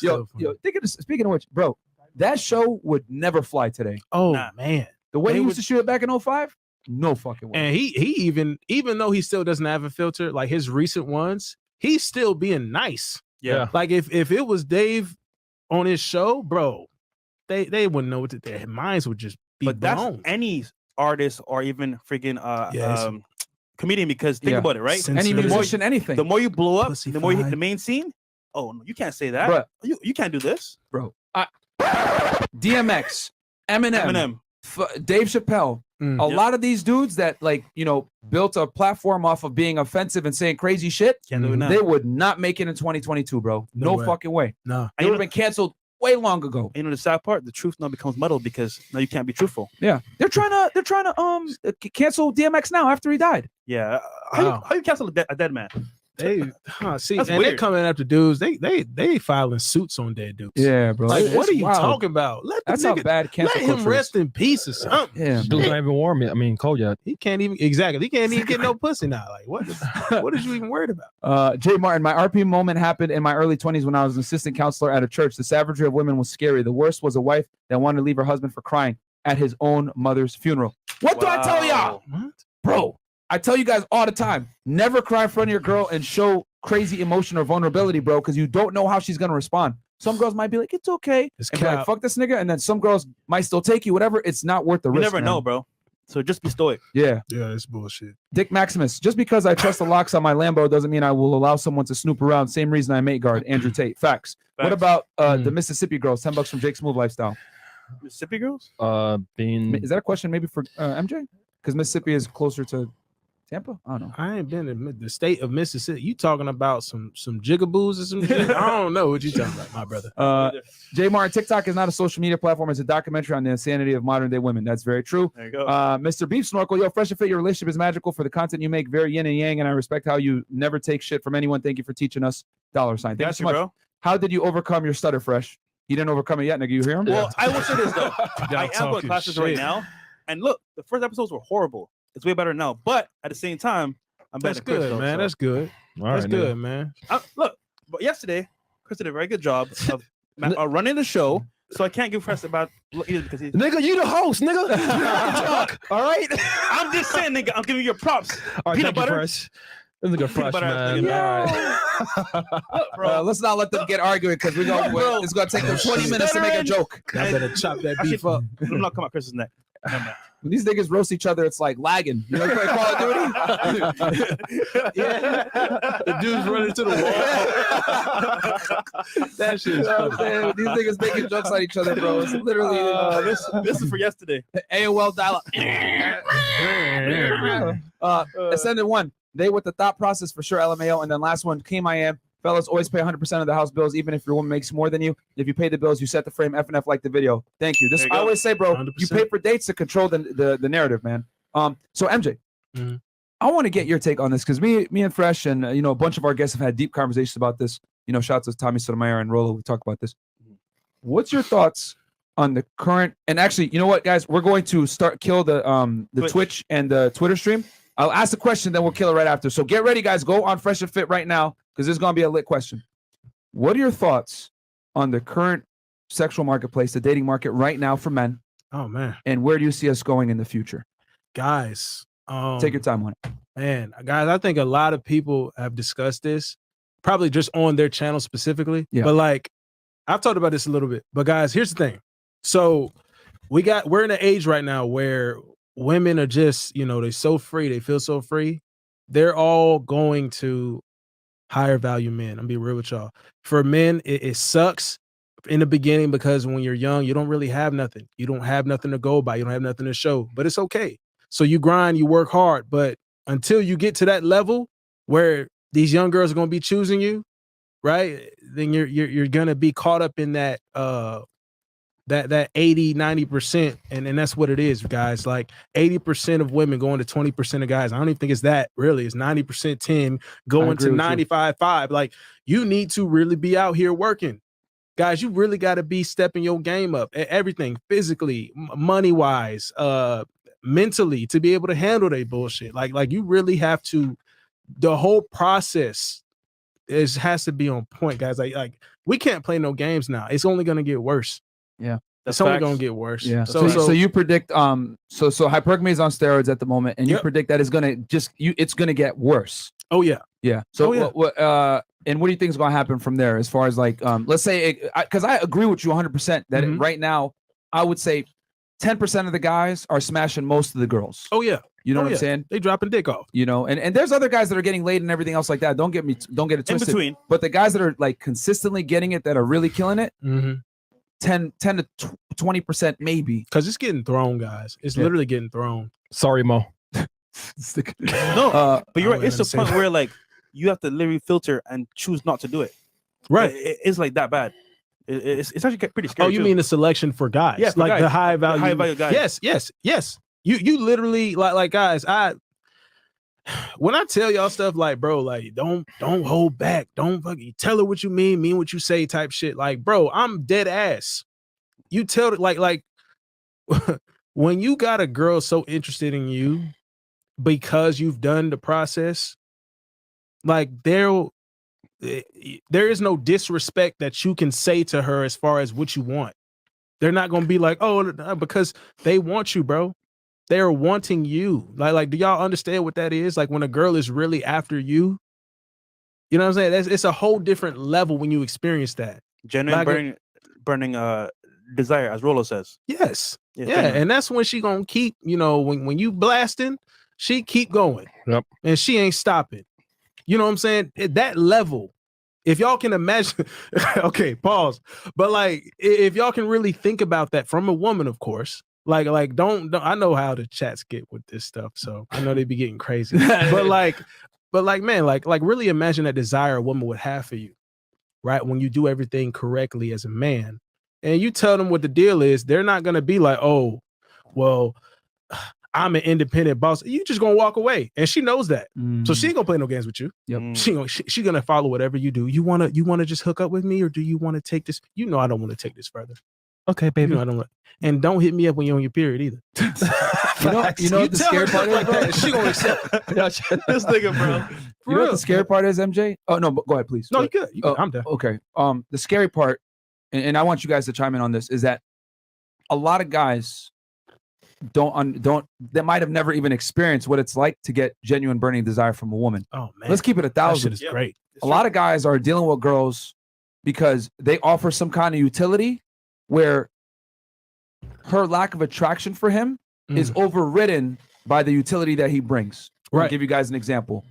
A: Yo, think of this. Speaking of which, bro, that show would never fly today.
B: Oh
C: Nah.
B: man.
A: The way
B: They
A: he
B: would-
A: used to shoot it back in 05, no fucking way.
B: And he even though he still doesn't have a filter, like his recent ones, he's still being nice.
C: Yeah.
B: Like if it was Dave on his show, bro, they wouldn't know what their minds would just be
C: But
B: blown.
C: that's any artist or even freaking
B: Yes.
C: comedian, because think
A: Yeah.
C: about it, right?
A: Any
B: Sensitive.
A: musician, anything.
C: The more you blow up,
B: Pussy
C: the more you hit
B: fly.
C: the main scene. Oh no, you can't say that.
A: Bruh.
C: You can't do this.
A: Bro. DMX, Eminem, Dave Chappelle,
B: Mm.
A: a
C: Yep.
A: lot of these dudes that built a platform off of being offensive and saying crazy shit,
C: Can't do it now.
A: they would not make it in 2022, bro.
B: No
A: No
B: way.
A: fucking way.
B: No.
A: They
C: And
A: would have been canceled way long ago.
C: the sad part, the truth now becomes muddled because now you can't be truthful.
A: Yeah, they're trying to cancel DMX now after he died.
C: Yeah.
B: Wow.
C: How you cancel a dead man?
B: See,
C: That's
B: and they're
C: weird.
B: coming after dudes. They filing suits on dead dudes.
A: Yeah, bro.
B: Like,
A: It's
B: what are you
A: wild.
B: talking about? Let the
A: That's how
B: nigga,
A: bad cancel
B: let him
A: culture
B: rest
A: is.
B: in peace or something.
A: Yeah,
D: Dude's not even warm yet. I mean, cold yet.
B: He can't even He can't even get no pussy now. Like what is you even worried about?
A: Jay Martin, my RP moment happened in my early 20s when I was an assistant counselor at a church. The savagery of women was scary. The worst was a wife that wanted to leave her husband for crying at his own mother's funeral. What do I tell y'all?
B: What?
A: Bro, I tell you guys all the time, never cry in front of your girl and show crazy emotion or vulnerability, bro, because you don't know how she's going to respond. Some girls might be like, it's okay.
B: It's
A: And be like,
B: cap.
A: fuck this nigga. And then some girls might still take you, whatever. It's not worth the
C: You
A: risk.
C: never
A: man.
C: know, bro. So just be stoic.
A: Yeah.
B: Yeah, it's bullshit.
A: Dick Maximus, just because I trust the locks on my Lambo doesn't mean I will allow someone to snoop around. Same reason I mate guard. Andrew Tate. Facts. What
C: Facts.
A: about the Mississippi girls? $10 from Jake's Smooth Lifestyle.
C: Mississippi girls?
D: Being
A: Is that a question maybe for MJ? Because Mississippi is closer to Tampa? I don't know.
B: I ain't been in the state of Mississippi. You talking about some jigaboos or some shit? I don't know what you talking about, my brother.
A: Jay Martin, TikTok is not a social media platform. It's a documentary on the insanity of modern day women. That's very true.
C: There you go.
A: Mr. Beef Snorkel, yo, Fresh and Fit, your relationship is magical for the content you make. Very yin and yang, and I respect how you never take shit from anyone. Thank you for teaching us. $sign. Thank you
C: Got
A: so
C: you,
A: much.
C: bro.
A: How did you overcome your stutter, Fresh? He didn't overcome it yet, nigga. You hear him?
C: Well, I will say this though.
B: Y'all
C: I am going
B: talking
C: to classes
B: shit.
C: right now, and look, the first episodes were horrible. It's way better now, but at the same time, I'm better
B: That's
C: than Chris,
B: good,
C: though,
B: man.
C: so-
B: That's good.
D: all
B: That's
D: right,
B: good, man.
C: Look, but yesterday, Chris did a very good job of running the show, so I can't give Chris about either because he's.
D: Nigga, you the host, nigga. All right.
C: I'm just saying, nigga. I'm giving you your props.
D: All right,
C: Peanut
D: thank you,
C: butter?
D: Fresh. This nigga fresh,
C: butter,
D: man.
C: nigga.
D: All right.
C: Look, bro.
A: Let's not let them get arguing because we're going.
C: Bro.
A: It's going to take them 20 minutes to make a joke.
B: I better chop that
C: I
B: beef
C: should-
B: up.
C: I'm not coming at Chris's neck. Never mind.
A: When these niggas roast each other, it's like lagging. You know, like Call of Duty.
B: Yeah. The dude's running to the wall. That shit is
A: You know what I'm
B: funny.
A: saying? When these niggas making jokes at each other, bro. It's literally
C: This is for yesterday.
A: AOL dial-up. Ascended one. They with the thought process for sure. LMAO. And then last one, Came I Am. Fellas, always pay 100% of the house bills, even if your woman makes more than you. If you pay the bills, you set the frame. FNF like the video. Thank you. This
C: There you
A: I
C: go.
A: always say, bro.
B: 100%.
A: You pay for dates to control the narrative, man. So MJ,
B: Mhm.
A: I want to get your take on this because me and Fresh and a bunch of our guests have had deep conversations about this. Shouts to Tommy Sotomayor and Rolo. We talk about this. What's your thoughts on the current? And actually, you know what, guys? We're going to kill the Twitch and the Twitter stream. I'll ask the question, then we'll kill it right after. So get ready, guys. Go on Fresh and Fit right now because this is going to be a lit question. What are your thoughts on the current sexual marketplace, the dating market right now for men,
B: Oh man,
A: and where do you see us going in the future?
B: guys.
A: Take your time on it.
B: Man, guys, I think a lot of people have discussed this, probably just on their channel specifically.
A: Yeah.
B: But like, I've talked about this a little bit. But guys, here's the thing. So we're in an age right now where women are just, they're so free. They feel so free. They're all going to higher value men. I'm gonna be real with y'all. For men, it sucks in the beginning because when you're young, you don't really have nothing. You don't have nothing to go by. You don't have nothing to show, but it's okay. So you grind, you work hard, but until you get to that level where these young girls are gonna be choosing you, right? Then you're gonna be caught up in that that 80-90%, and that's what it is, guys. Like 80% of women going to 20% of guys. I don't even think it's that, really. It's 90% 10 going to 95-5. Like, you need to really be out here working, guys. You really got to be stepping your game up at everything, physically, money wise, mentally, to be able to handle that bullshit. Like you really have to. The whole process has to be on point, guys. Like we can't play no games now. It's only gonna get worse.
A: Yeah,
B: it's only gonna get worse.
A: Yeah. So you predict so hypergamy is on steroids at the moment, and you predict that it's gonna get worse.
B: Oh yeah.
A: Yeah. So and what do you think is gonna happen from there as far as like let's say because I agree with you 100% that right now I would say 10% of the guys are smashing most of the girls.
B: Oh yeah.
A: You know what I'm saying?
B: They dropping dick off.
A: And there's other guys that are getting laid and everything else like that. Don't get it twisted.
C: In between.
A: But the guys that are like consistently getting it, that are really killing it, 10 to 20% maybe.
B: Because it's getting thrown, guys. It's literally getting thrown.
D: Sorry, Mo.
C: No, but you're right. It's the point where like you have to literally filter and choose not to do it.
B: Right.
C: It's like that bad. It's actually pretty scary.
B: Oh, you mean the selection for guys?
C: Yeah,
B: like guys. The high value
C: guys.
B: Yes. You literally like guys. When I tell y'all stuff like, bro, like don't hold back, don't fucking tell her what you mean what you say type shit. Like, bro, I'm dead ass. You tell it like when you got a girl so interested in you because you've done the process, like there is no disrespect that you can say to her as far as what you want. They're not gonna be like, oh, because they want you, bro. They're wanting you. Like, do y'all understand what that is? Like when a girl is really after you, you know what I'm saying? It's a whole different level when you experience that.
C: Genuine burning desire, as Rolo says.
B: Yes. Yeah. And that's when she gonna keep, when you blasting, she keep going.
D: Yep.
B: And she ain't stopping. You know what I'm saying? At that level, if y'all can imagine, okay, pause. But like, if y'all can really think about that from a woman, of course, like don't I know how the chats get with this stuff, so I know they be getting crazy. but like man, like really imagine that desire a woman would have for you, right? When you do everything correctly as a man, and you tell them what the deal is, they're not gonna be like, oh, well, I'm an independent boss. You just gonna walk away, and she knows that, so she ain't gonna play no games with you.
A: Yep.
B: She gonna follow whatever you do. You wanna just hook up with me, or do you want to take this? I don't want to take this further.
D: Okay, baby.
B: I don't. And don't hit me up when you're on your period either.
A: you know what the scary part is, bro?
B: She gonna accept
C: this nigga, bro.
A: You know what the scary part is, MJ? Oh no, go ahead, please.
B: No, you good. I'm done.
A: Okay. The scary part, and I want you guys to chime in on this, is that a lot of guys that might have never even experienced what it's like to get genuine burning desire from a woman.
B: Oh man,
A: let's keep it 1,000.
B: That shit is great.
A: A lot of guys are dealing with girls because they offer some kind of utility where her lack of attraction for him is overridden by the utility that he brings. I'll give you guys an example.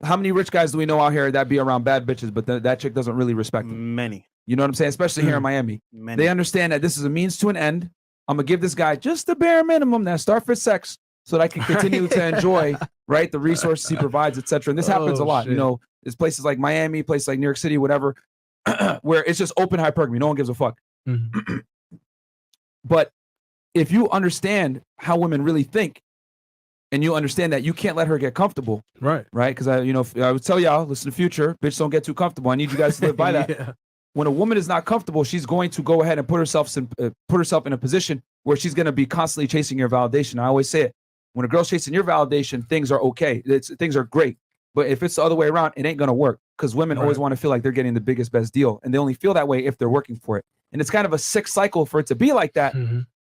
A: How many rich guys do we know out here that be around bad bitches, but that chick doesn't really respect them?
C: Many.
A: You know what I'm saying? Especially here in Miami.
C: Many.
A: They understand that this is a means to an end. I'm gonna give this guy just the bare minimum, that start for sex, so that I can continue to enjoy, right, the resources he provides, etc. And this happens a lot.
B: Shit.
A: There's places like Miami, places like New York City, whatever, where it's just open hypergamy. No one gives a fuck. But if you understand how women really think, and you understand that you can't let her get comfortable, right? Because I would tell y'all, listen to Future, bitch, don't get too comfortable. I need you guys to live by that.
B: Yeah.
A: When a woman is not comfortable, she's going to go ahead and put herself in a position where she's going to be constantly chasing your validation. I always say it: when a girl's chasing your validation, things are okay. Things are great. But if it's the other way around, it ain't going to work, because women always want to feel like they're getting the biggest, best deal, and they only feel that way if they're working for it. And it's kind of a sick cycle for it to be like that.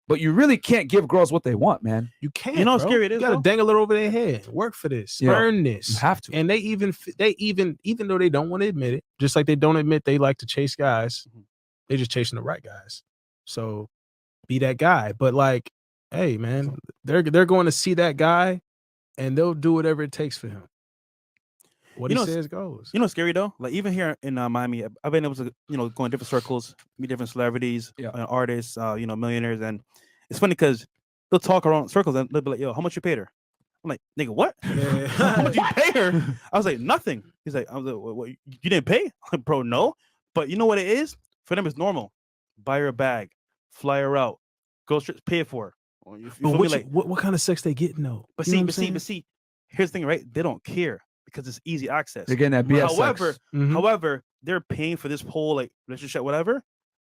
A: But you really can't give girls what they want, man.
B: You can't.
C: You know how
B: bro.
C: scary it is.
B: You gotta dangle it over their head. Work for this. Earn this.
A: You have to.
B: And they even though they don't want to admit it, just like they don't admit they like to chase guys, they're just chasing the right guys. So be that guy. But like, hey man, they're going to see that guy and they'll do whatever it takes for him. What
C: You
B: he
C: know,
B: says goes.
C: You know what's scary though? Like even here in Miami, I've been able to go in different circles, meet different celebrities,
A: Yeah.
C: artists, millionaires, and it's funny because they'll talk around circles and they'll be like, "Yo, how much you paid her?" I'm like, "Nigga, what?
B: Yeah.
C: How much you pay her?" I was like, "Nothing." He's like, "I was like, what, you didn't pay?" I'm like, "Bro, no." But you know what it is? For them, it's normal. Buy her a bag, fly her out, go straight, pay it for her. You
B: But
C: feel me? Like,
B: what kind of sex they getting though?
C: but
B: You know
C: see,
B: what I'm
C: but see,
B: saying?
C: but see. Here's the thing, right? They don't care because it's easy access.
A: They're getting that BS
C: However,
A: sex.
B: Mhm.
C: However, they're paying for this whole like relationship, whatever.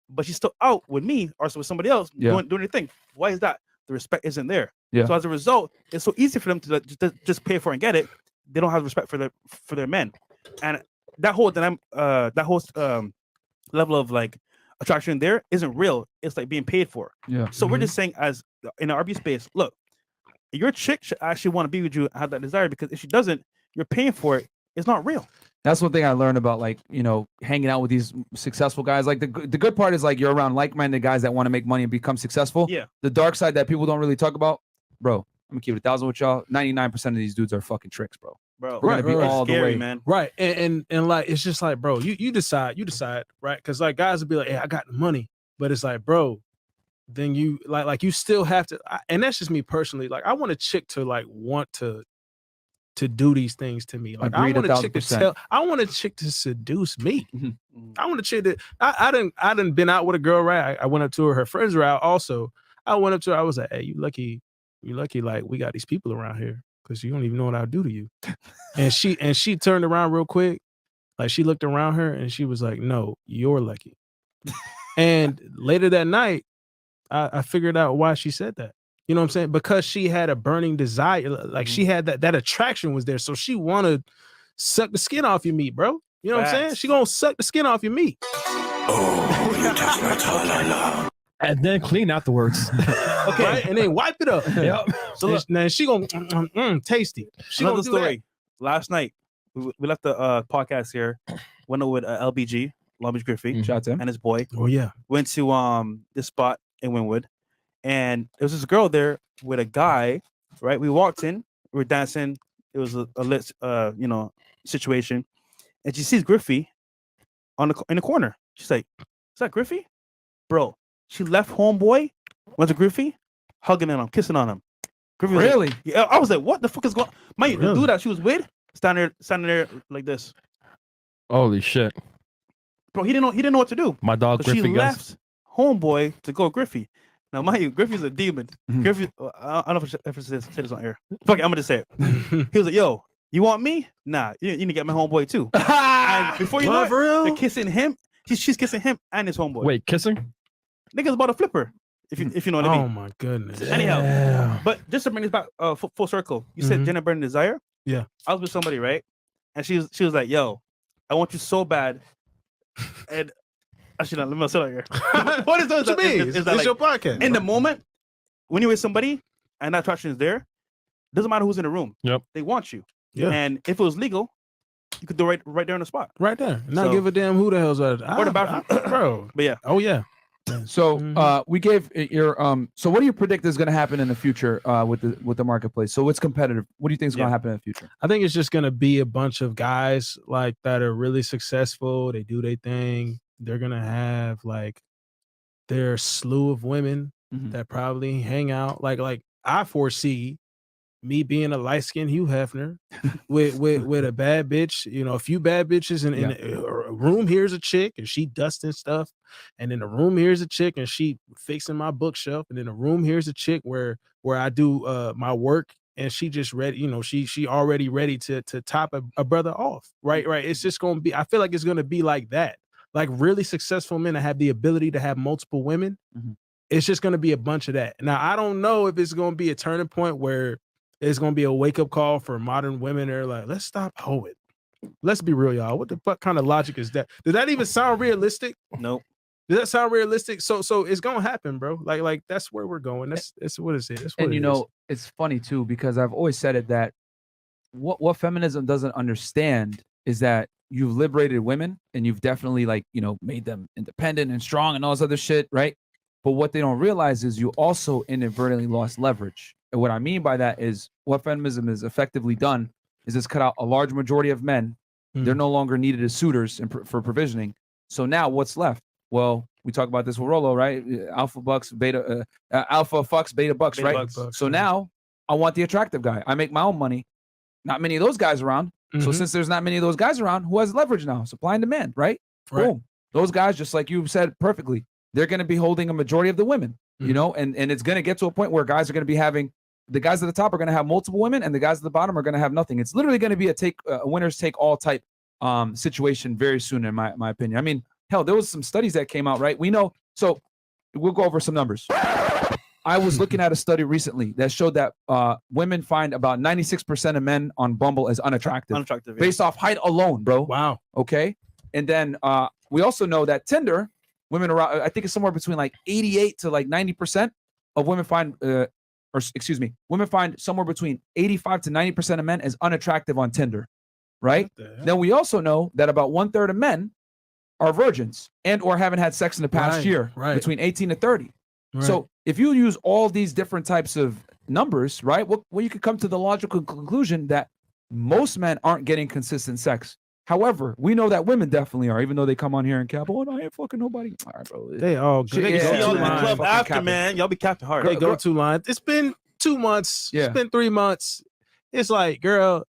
C: But she's still out with me or with somebody else doing their thing. Why is that? The respect isn't there.
A: Yeah.
C: So as a result, it's so easy for them to just pay for it and get it. They don't have respect for their men, and that whole level of like attraction there isn't real. It's like being paid for.
A: Yeah.
C: So we're just saying, as in the RB space, look, your chick should actually want to be with you and have that desire, because if she doesn't, you're paying for it. It's not real.
A: That's one thing I learned about, like, hanging out with these successful guys. Like the good part is like you're around like-minded guys that want to make money and become successful.
C: Yeah.
A: The dark side that people don't really talk about, bro, I'm gonna keep it 1,000 with y'all. 99% of these dudes are fucking tricks, bro.
C: Bro,
A: We're gonna be
C: it's
A: all the
C: scary,
A: way.
C: man.
B: Right. And like it's just like, bro, you decide, right? Because like guys will be like, hey, I got the money. But it's like, bro, then you like you still have to, and that's just me personally. Like I want a chick to like want to do these things to me. Like
A: Agreed,
B: I want a chick to
A: 1,000%.
B: I want a chick to seduce me.
A: Mhm.
B: I want a chick that I didn't been out with a girl, right? I went up to her friends were out also. I went up to her, I was like, hey, you lucky, like we got these people around here because you don't even know what I'll do to you. and she turned around real quick. Like she looked around her and she was like, no, you're lucky. And later that night, I figured out why she said that. You know what I'm saying? Because she had a burning desire. Like she had that attraction was there. So she wanted to suck the skin off your meat, bro. You know what I'm saying?
C: Facts.
B: She gonna suck the skin off your meat.
D: And then clean afterwards.
B: Okay. Right? And then wipe it up.
D: Yep.
C: So look,
B: Now she gonna tasty. She
C: another
B: gonna do that.
C: story. Last night, we left the podcast here. Went with LBG, Long Beach Griffey,
A: Shout out to him.
C: and his boy.
B: Oh yeah.
C: Went to this spot in Wynwood, and there was this girl there with a guy. Right, we walked in, we were dancing. It was a lit, situation, and she sees Griffey in the corner. She's like, "Is that Griffey, bro?" She left homeboy, went to Griffey, hugging on him, kissing on him. Griffey was like,
A: Really?
C: yeah, I was like, "What the fuck is going?" Man, the
B: Really?
C: dude that she was with standing there like this,
D: Holy shit.
C: bro. He didn't know what to do.
D: My dog
C: So she
D: Griffey guys.
C: left homeboy to go with Griffey. Now, mind you, Griffey's a demon.
A: Mhm.
C: Griffey, I don't know if I should say this on air. Fuck it, I'm gonna say it. He was like, "Yo, you want me? Nah, you need to get my homeboy too." And before you know
B: What,
C: it,
B: for real?
C: they're kissing him. She's kissing him and his homeboy.
D: Wait, kissing?
C: Nigga's about to flip her. If you know what I
B: Oh
C: mean.
B: my goodness.
C: Anyhow,
B: Damn.
C: but just to bring this back full circle, you said
B: Mhm.
C: Jenna Burning Desire.
B: Yeah.
C: I was with somebody, right? And she was like, "Yo, I want you so bad." And actually, let me say it here. What is
B: What you mean?
C: Is
B: It's
C: that like,
B: your podcast.
C: in the moment when you're with somebody and that attraction is there, doesn't matter who's in the room.
D: Yep.
C: They want you.
B: Yeah.
C: And if it was legal, you could do it right there on the spot.
B: Right there. Not
C: So-
B: give a damn who the hell's at.
C: Or the bathroom.
B: Bro.
C: But yeah,
B: Oh yeah.
A: So
B: Mhm.
A: we gave your so what do you predict is going to happen in the future with the marketplace? So it's competitive. What do you think is going
C: Yeah.
A: to happen in the future?
B: I think it's just gonna be a bunch of guys like that are really successful. They do their thing. They're gonna have like their slew of women
A: Mhm.
B: that probably hang out. Like I foresee me being a light skinned Hugh Hefner with a bad bitch. You know, a few bad bitches in a room. Here's a chick and she dusting stuff, and in the room here's a chick and she fixing my bookshelf, and in the room here's a chick where I do my work. And she just ready, you know, she already ready to top a brother off. Right. It's just gonna be, I feel like it's gonna be like that. Like really successful men that have the ability to have multiple women.
A: Mhm.
B: It's just gonna be a bunch of that. Now I don't know if it's gonna be a turning point where it's gonna be a wake-up call for modern women. They're like, let's stop hoeing. Let's be real, y'all. What the fuck kind of logic is that? Did that even sound realistic?
C: nope.
B: Does that sound realistic? So it's gonna happen, bro. Like that's where we're going. That's what it is. That's what
A: And
B: it
A: you
B: is.
A: know, it's funny too because I've always said it that what feminism doesn't understand is that you've liberated women and you've definitely made them independent and strong and all this other shit, right? But what they don't realize is you also inadvertently lost leverage. And what I mean by that is what feminism has effectively done is it's cut out a large majority of men. They're no longer needed as suitors for provisioning. So now what's left? Well, we talk about this with Rolo, right? Alpha fucks beta bucks,
C: Beta
A: right?
C: bucks.
A: So now I want the attractive guy. I make my own money. Not many of those guys around. So since there's not many of those guys around, who has leverage now? Supply and demand, right? Boom. Those guys, just like you said perfectly, they're going to be holding a majority of the women, you know, and it's going to get to a point where guys are going to be having, the guys at the top are going to have multiple women and the guys at the bottom are going to have nothing. It's literally going to be a winners take all type situation very soon, in my opinion. I mean, hell, there was some studies that came out, right? We know, so we'll go over some numbers. I was looking at a study recently that showed that women find about 96% of men on Bumble as unattractive. Based off height alone, bro.
B: Wow.
A: Okay. And then we also know that Tinder, women around, I think it's somewhere between like 88 to like 90% of women find, women find somewhere between 85 to 90% of men as unattractive on Tinder, right? Then we also know that about 1/3 of men are virgins and or haven't had sex in the past year, between 18 to 30. So if you use all these different types of numbers, right, well, you could come to the logical conclusion that most men aren't getting consistent sex. However, we know that women definitely are, even though they come on here and cap, oh, no, I ain't fucking nobody. All right, bro.
B: They all good.
C: They see y'all in the club after, man. Y'all be capping hard.
B: They go two lines. It's been 2 months. Yeah. It's been 3 months. It's like, girl,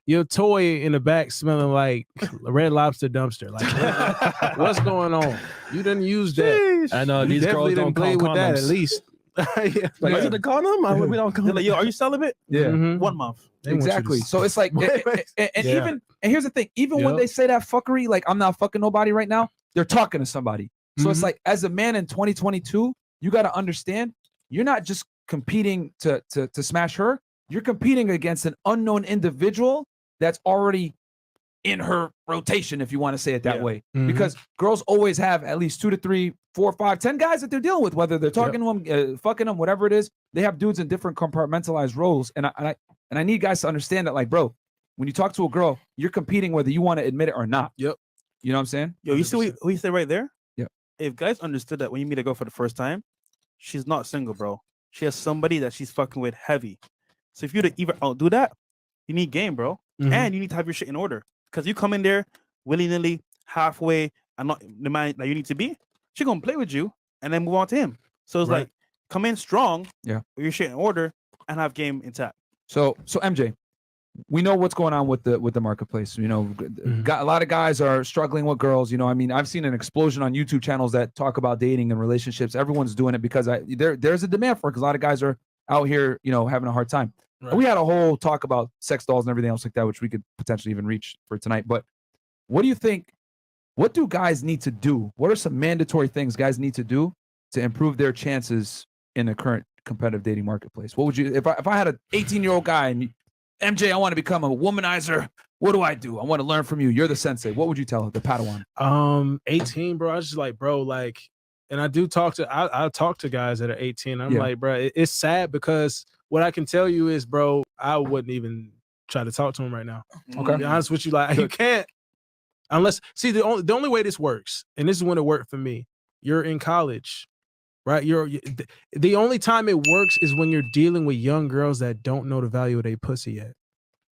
B: your toy in the back smelling like a Red Lobster dumpster. Like, what's going on? You didn't use that.
D: I know these girls don't
B: play with
D: condoms.
B: that at least.
D: Like, is it a condom? We don't
C: They're like, yo, are you celibate?
A: Yeah.
C: 1 month.
A: Exactly. So it's like, and here's the thing, even when they say that fuckery, like I'm not fucking nobody right now, they're talking to somebody. So it's like, as a man in 2022, you got to understand, you're not just competing to smash her. You're competing against an unknown individual that's already in her rotation, if you want to say it that way. Because girls always have at least 2 to 3, 4, 5, 10 guys that they're dealing with, whether they're talking to them, fucking them, whatever it is. They have dudes in different compartmentalized roles. And I need guys to understand that, like, bro, when you talk to a girl, you're competing whether you want to admit it or not. You know what I'm saying?
C: Yo, you see what you said right there?
A: Yeah.
C: If guys understood that when you meet a girl for the first time, she's not single, bro. She has somebody that she's fucking with heavy. So if you to even outdo that, you need game, bro. And you need to have your shit in order. Because you come in there willy-nilly, halfway, and not the man that you need to be, she gonna play with you and then move on to him. So it's like, come in strong, with your shit in order, and have game intact.
A: So MJ, we know what's going on with the marketplace. You know, a lot of guys are struggling with girls. You know, I mean, I've seen an explosion on YouTube channels that talk about dating and relationships. Everyone's doing it because there's a demand for it, because a lot of guys are out here, you know, having a hard time. And we had a whole talk about sex dolls and everything else like that, which we could potentially even reach for tonight. But what do you think? What do guys need to do? What are some mandatory things guys need to do to improve their chances in the current competitive dating marketplace? What would you, if I had an 18-year-old guy and MJ, I want to become a womanizer. What do? I want to learn from you. You're the sensei. What would you tell the Padawan? 18, bro. I was just like, bro, like, and I do talk to, I talk to guys that are 18. I'm like, bro, it's sad because what I can tell you is, bro, I wouldn't even try to talk to him right now. Okay.
B: To be honest with you, like, you can't, unless, see, the only way this works, and this is when it worked for me, you're in college, right? The only time it works is when you're dealing with young girls that don't know the value of their pussy yet.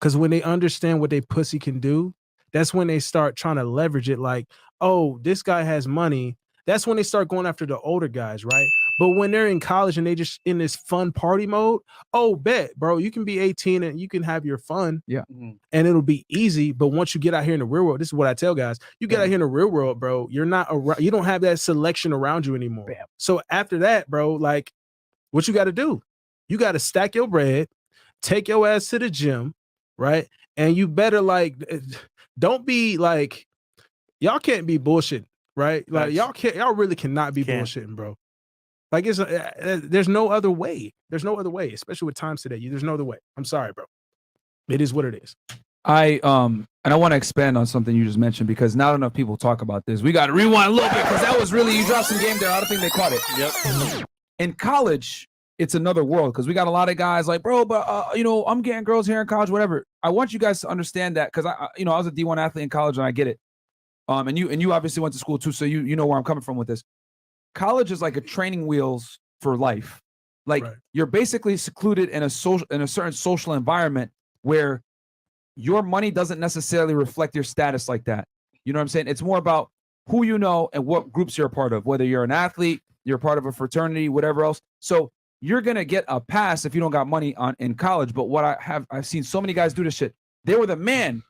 B: Because when they understand what their pussy can do, that's when they start trying to leverage it. Like, oh, this guy has money. That's when they start going after the older guys, right? But when they're in college and they just in this fun party mode, oh, bet, bro, you can be 18 and you can have your fun.
A: Yeah.
B: And it'll be easy. But once you get out here in the real world, this is what I tell guys, you get out here in the real world, bro, you're not around, you don't have that selection around you anymore. Bam. So after that, bro, like, what you got to do? You got to stack your bread, take your ass to the gym, right? And you better, like, don't be like, y'all can't be bullshit. Right? Like, y'all really cannot be bullshitting, bro. Like, it's there's no other way. There's no other way, especially with times today. There's no other way. I'm sorry, bro. It is what it is.
A: And I want to expand on something you just mentioned, because not enough people talk about this. We got to rewind a little bit, because that was really, you dropped some game there. I don't think they caught it.
C: Yep.
A: In college, it's another world, because we got a lot of guys like, bro, but you know, I'm getting girls here in college, whatever. I want you guys to understand that, because I was a D1 athlete in college, and I get it. And you obviously went to school too, so you know where I'm coming from with this. college is like a training wheels for life. Like you're basically secluded in a certain social environment where your money doesn't necessarily reflect your status like that. You know what I'm saying? It's more about who you know and what groups you're a part of, whether you're an athlete, you're part of a fraternity, whatever else. So you're gonna get a pass if you don't got money in college. But what I've seen so many guys do this shit. They were the man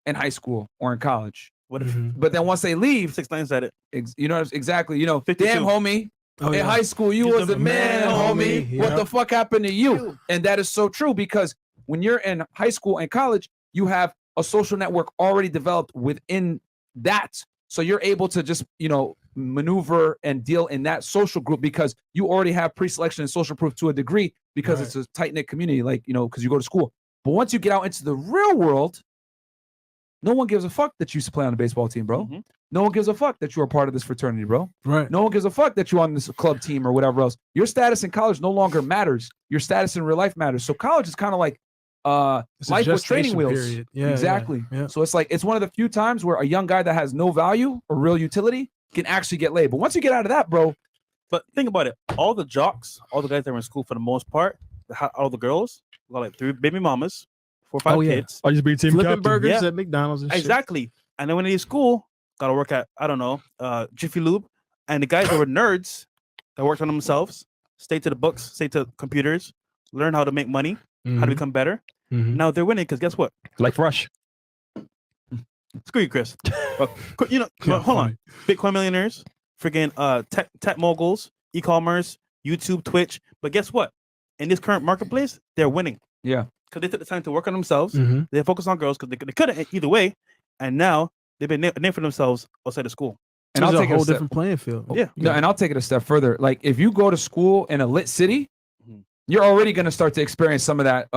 A: in high school or in college.
C: What if?
A: But then once they leave,
C: 6ix9ine said it.
A: You know exactly. You know,
C: 52.
A: damn homie.
B: Oh,
A: in high school, you was the man, homie.
B: Yeah.
A: What the fuck happened to you? And that is so true because when you're in high school and college, you have a social network already developed within that. So you're able to just, you know, maneuver and deal in that social group because you already have pre-selection and social proof to a degree because it's a tight-knit community, like, you know, because you go to school. But once you get out into the real world, no one gives a fuck that you used to play on the baseball team, bro. No one gives a fuck that you're a part of this fraternity, bro.
B: Right.
A: No one gives a fuck that you're on this club team or whatever else. Your status in college no longer matters. Your status in real life matters. So college is kind of like life with training wheels.
B: Yeah,
A: exactly.
B: Yeah.
A: So it's like it's one of the few times where a young guy that has no value or real utility can actually get laid. But once you get out of that, bro.
C: But think about it. All the jocks, all the guys that were in school for the most part, all the girls, got like 3 baby mamas, 4 or 5 kids.
D: I just be team
B: Flipping
D: captain.
B: burgers at McDonald's and shit.
C: Exactly. And then when they leave school, gotta work at, I don't know, Jiffy Lube. And the guys that were nerds that worked on themselves, stay to the books, stay to computers, learn how to make money, how to become better. Now they're winning because guess what?
D: Like Rush.
C: Screw you, Chris. But, you know, but hold on. Bitcoin millionaires, freaking tech moguls, e-commerce, YouTube, Twitch. But guess what? In this current marketplace, they're winning.
A: Yeah.
C: Because they took the time to work on themselves. They focus on girls because they couldn't either way. And now they've been named for themselves outside of school.
B: And I'll take a whole different playing field.
C: Yeah.
A: No, and I'll take it a step further. Like if you go to school in a lit city, you're already going to start to experience some of that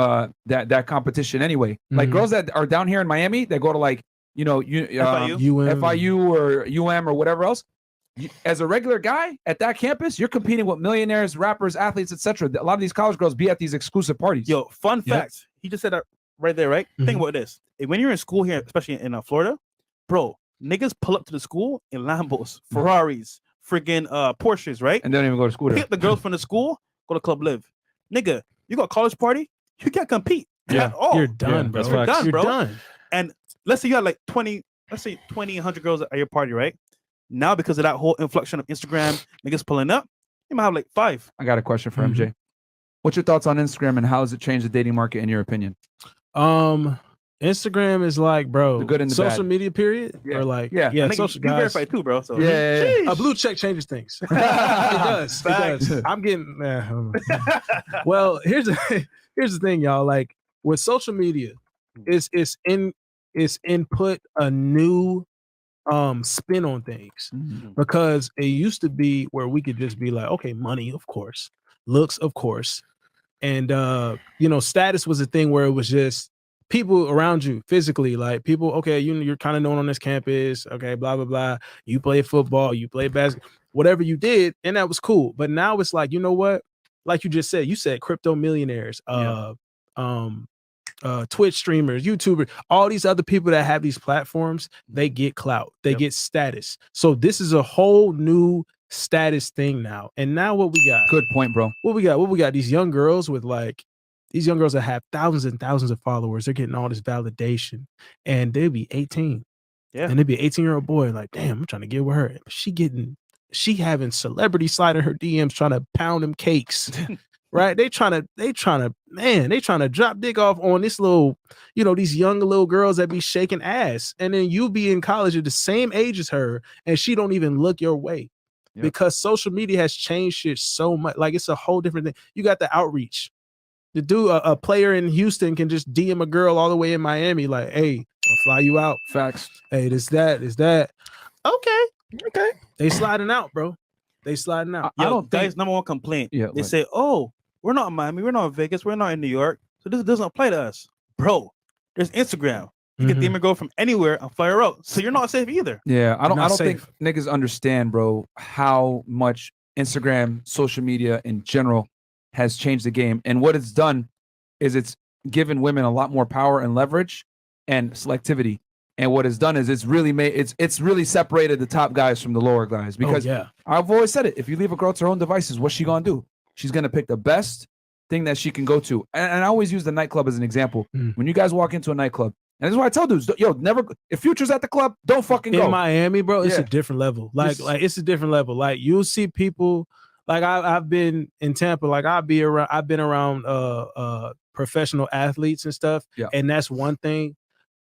A: that competition anyway. Like girls that are down here in Miami that go to like, you know, FIU or UM or whatever else. As a regular guy at that campus, you're competing with millionaires, rappers, athletes, etc. A lot of these college girls be at these exclusive parties.
C: Yo, fun fact. He just said that right there, right? Think about this. When you're in school here, especially in Florida, bro, niggas pull up to the school in Lambos, Ferraris, friggin' Porsches, right?
A: And they don't even go to school there.
C: Pick the girls from the school, go to Club Live. Nigga, you got a college party, you can't compete at all.
B: You're done, bro.
C: You're done, bro.
B: You're done.
C: And let's say you had like 20, let's say 20, 100 girls at your party, right? Now, because of that whole inflection of Instagram, niggas pulling up, you might have like 5.
A: I got a question for MJ. What's your thoughts on Instagram and how has it changed the dating market in your opinion?
B: Instagram is like, bro,
A: the good and the
B: social
A: bad.
B: media period, or like, social
C: you
B: guys.
C: verify too, bro. So
B: A blue check changes things. It does. It does. I'm getting. Well, here's the thing, y'all. Like with social media, it's input a new spin on things because it used to be where we could just be like, okay, money, of course, looks, of course, and you know, status was a thing where it was just people around you physically, like people, okay, you're kind of known on this campus, okay, blah blah blah. You play football, you play basketball, whatever you did, and that was cool. But now it's like, you know what? Like you just said, crypto millionaires, Twitch streamers, YouTubers, all these other people that have these platforms, they get clout, they get status. So this is a whole new status thing now. And now what we got?
A: Good point, bro.
B: What we got? These young girls with like. These young girls that have thousands and thousands of followers, they're getting all this validation, and they'll be 18.
C: Yeah.
B: And they'll be an 18-year-old boy, like, damn, I'm trying to get with her. She having celebrities sliding her DMs, trying to pound them cakes. Right? They trying to drop dick off on this little, you know, these young little girls that be shaking ass. And then you be in college at the same age as her, and she don't even look your way. Yep. Because social media has changed shit so much. Like it's a whole different thing. You got the outreach. The dude, a player in Houston can just DM a girl all the way in Miami, like, hey, I'll fly you out.
A: Facts.
B: Hey, this, that. Okay. They sliding out, bro. They sliding out.
C: I don't think number one complaint.
A: Yeah,
C: they say, oh, we're not in Miami, we're not in Vegas, we're not in New York, so this doesn't apply to us. Bro, there's Instagram. You can DM a girl from anywhere and fly her out. So you're not safe either.
A: Yeah, I don't think niggas understand, bro, how much Instagram, social media in general has changed the game. And what it's done is it's given women a lot more power and leverage and selectivity. And what it's done is it's really separated the top guys from the lower guys. Because I've always said it. If you leave a girl to her own devices, what's she gonna do? She's gonna pick the best thing that she can go to. And I always use the nightclub as an example. When you guys walk into a nightclub, and this is why I tell dudes, yo, never, if Future's at the club, don't fucking go.
B: In Miami, bro, it's a different level. Like it's a different level. Like you'll see people, like I've been in Tampa, like I've been around professional athletes and stuff. Yeah. And that's one thing.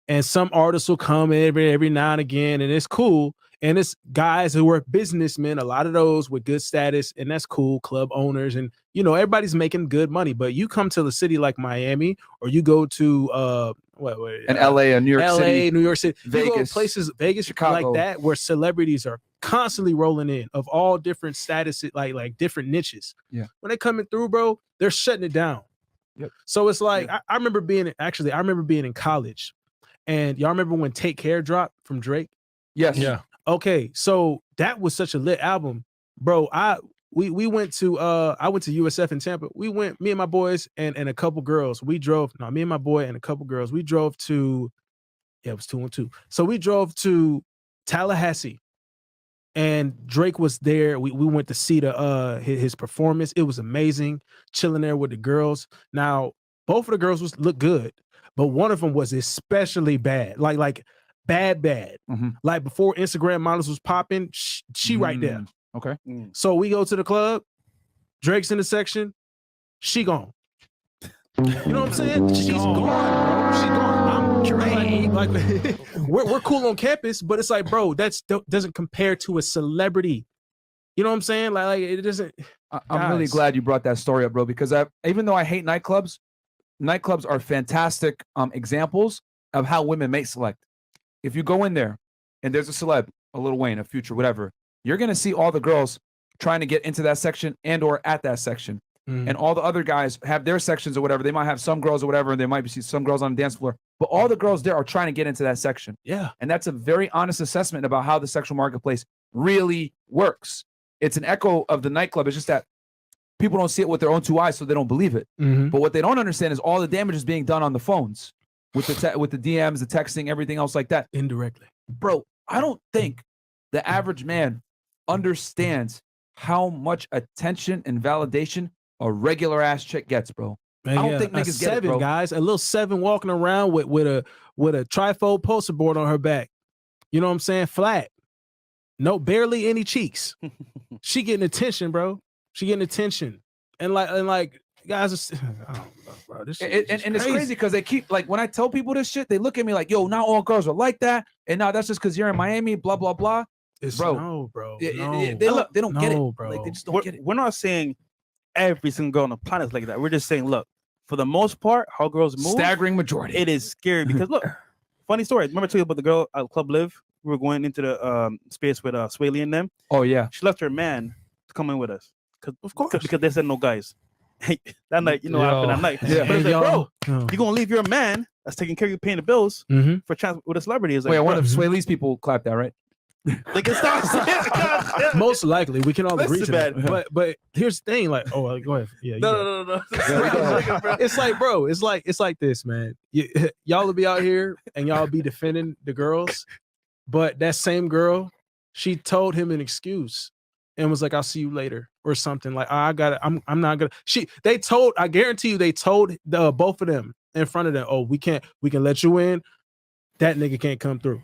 B: And some artists will come every now and again, and it's cool. And it's guys who are businessmen, a lot of those with good status, and that's cool, club owners, and everybody's making good money. But you come to a city like Miami, or you go to
A: LA, New York City,
B: Vegas, you go places, Vegas, Chicago, like that, where celebrities are constantly rolling in of all different statuses, like different niches. Yeah, when they coming through, bro, they're shutting it down. Yep. So it's like I remember being in college, and y'all remember when Take Care dropped from Drake?
A: Yes.
B: Yeah. Okay, so that was such a lit album, bro. We went to I went to USF in Tampa. We went, me and my boys and a couple girls. Me and my boy and a couple girls. We drove to, it was 212. So we drove to Tallahassee, and Drake was there. We went to see his performance. It was amazing, chilling there with the girls. Now both of the girls looked good, but one of them was especially bad, like bad. Mm-hmm. Like before Instagram models was popping, she right there.
A: Okay.
B: So we go to the club, Drake's in the section, she gone. You know what I'm saying? She's gone, bro. She's gone. I'm Drake. Like we're cool on campus, but it's like, bro, that doesn't compare to a celebrity. You know what I'm saying? Like it doesn't.
A: I'm really glad you brought that story up, bro, because even though I hate nightclubs are fantastic examples of how women may select. If you go in there and there's a celeb, a Lil Wayne, a Future, whatever, you're going to see all the girls trying to get into that section and or at that section. And all the other guys have their sections or whatever. They might have some girls or whatever, and they might be some girls on the dance floor. But all the girls there are trying to get into that section.
B: Yeah.
A: And that's a very honest assessment about how the sexual marketplace really works. It's an echo of the nightclub. It's just that people don't see it with their own two eyes, so they don't believe it. But what they don't understand is all the damage is being done on the phones. With the DMs, the texting, everything else like that.
B: Indirectly.
A: Bro, I don't think the average man understands how much attention and validation a regular ass chick gets, bro.
B: Man,
A: I don't think niggas get it, bro.
B: Guys, a little 7 walking around with a trifold poster board on her back. You know what I'm saying? Flat. No, barely any cheeks. She getting attention, bro. She getting attention. And like guys are, I don't know, bro. This shit
A: and it's crazy because they keep, like, when I tell people this shit, they look at me like, yo, not all girls are like that, and now that's just because you're in Miami, blah blah blah.
B: Bro.
A: They don't get it, bro. Like, they just don't get it.
C: We're not saying every single girl on the planet is like that. We're just saying, look, for the most part, how girls move,
A: staggering majority,
C: it is scary because look, funny story. Remember I told you about the girl at Club Live? We were going into the space with Swaley and them.
A: Oh yeah,
C: she left her man to come in with us, because they said no guys. That night, what happened that night.
A: Yeah.
C: But it's like, bro, you're gonna leave your man that's taking care of you, paying the bills for chance with a celebrity. Is like,
A: wait, one of Swaley's people clapped that, right?
C: They can stop.
B: Most likely, we can all agree to that. But here's the thing, like, go ahead. Yeah.
C: No.
B: It's like, bro, it's like this, man. Y'all will be out here and y'all be defending the girls, but that same girl, she told him an excuse and was like, "I'll see you later" or something. Like, I got it. I'm not gonna. I guarantee you, they told both of them in front of them, "Oh, we can let you in. That nigga can't come through."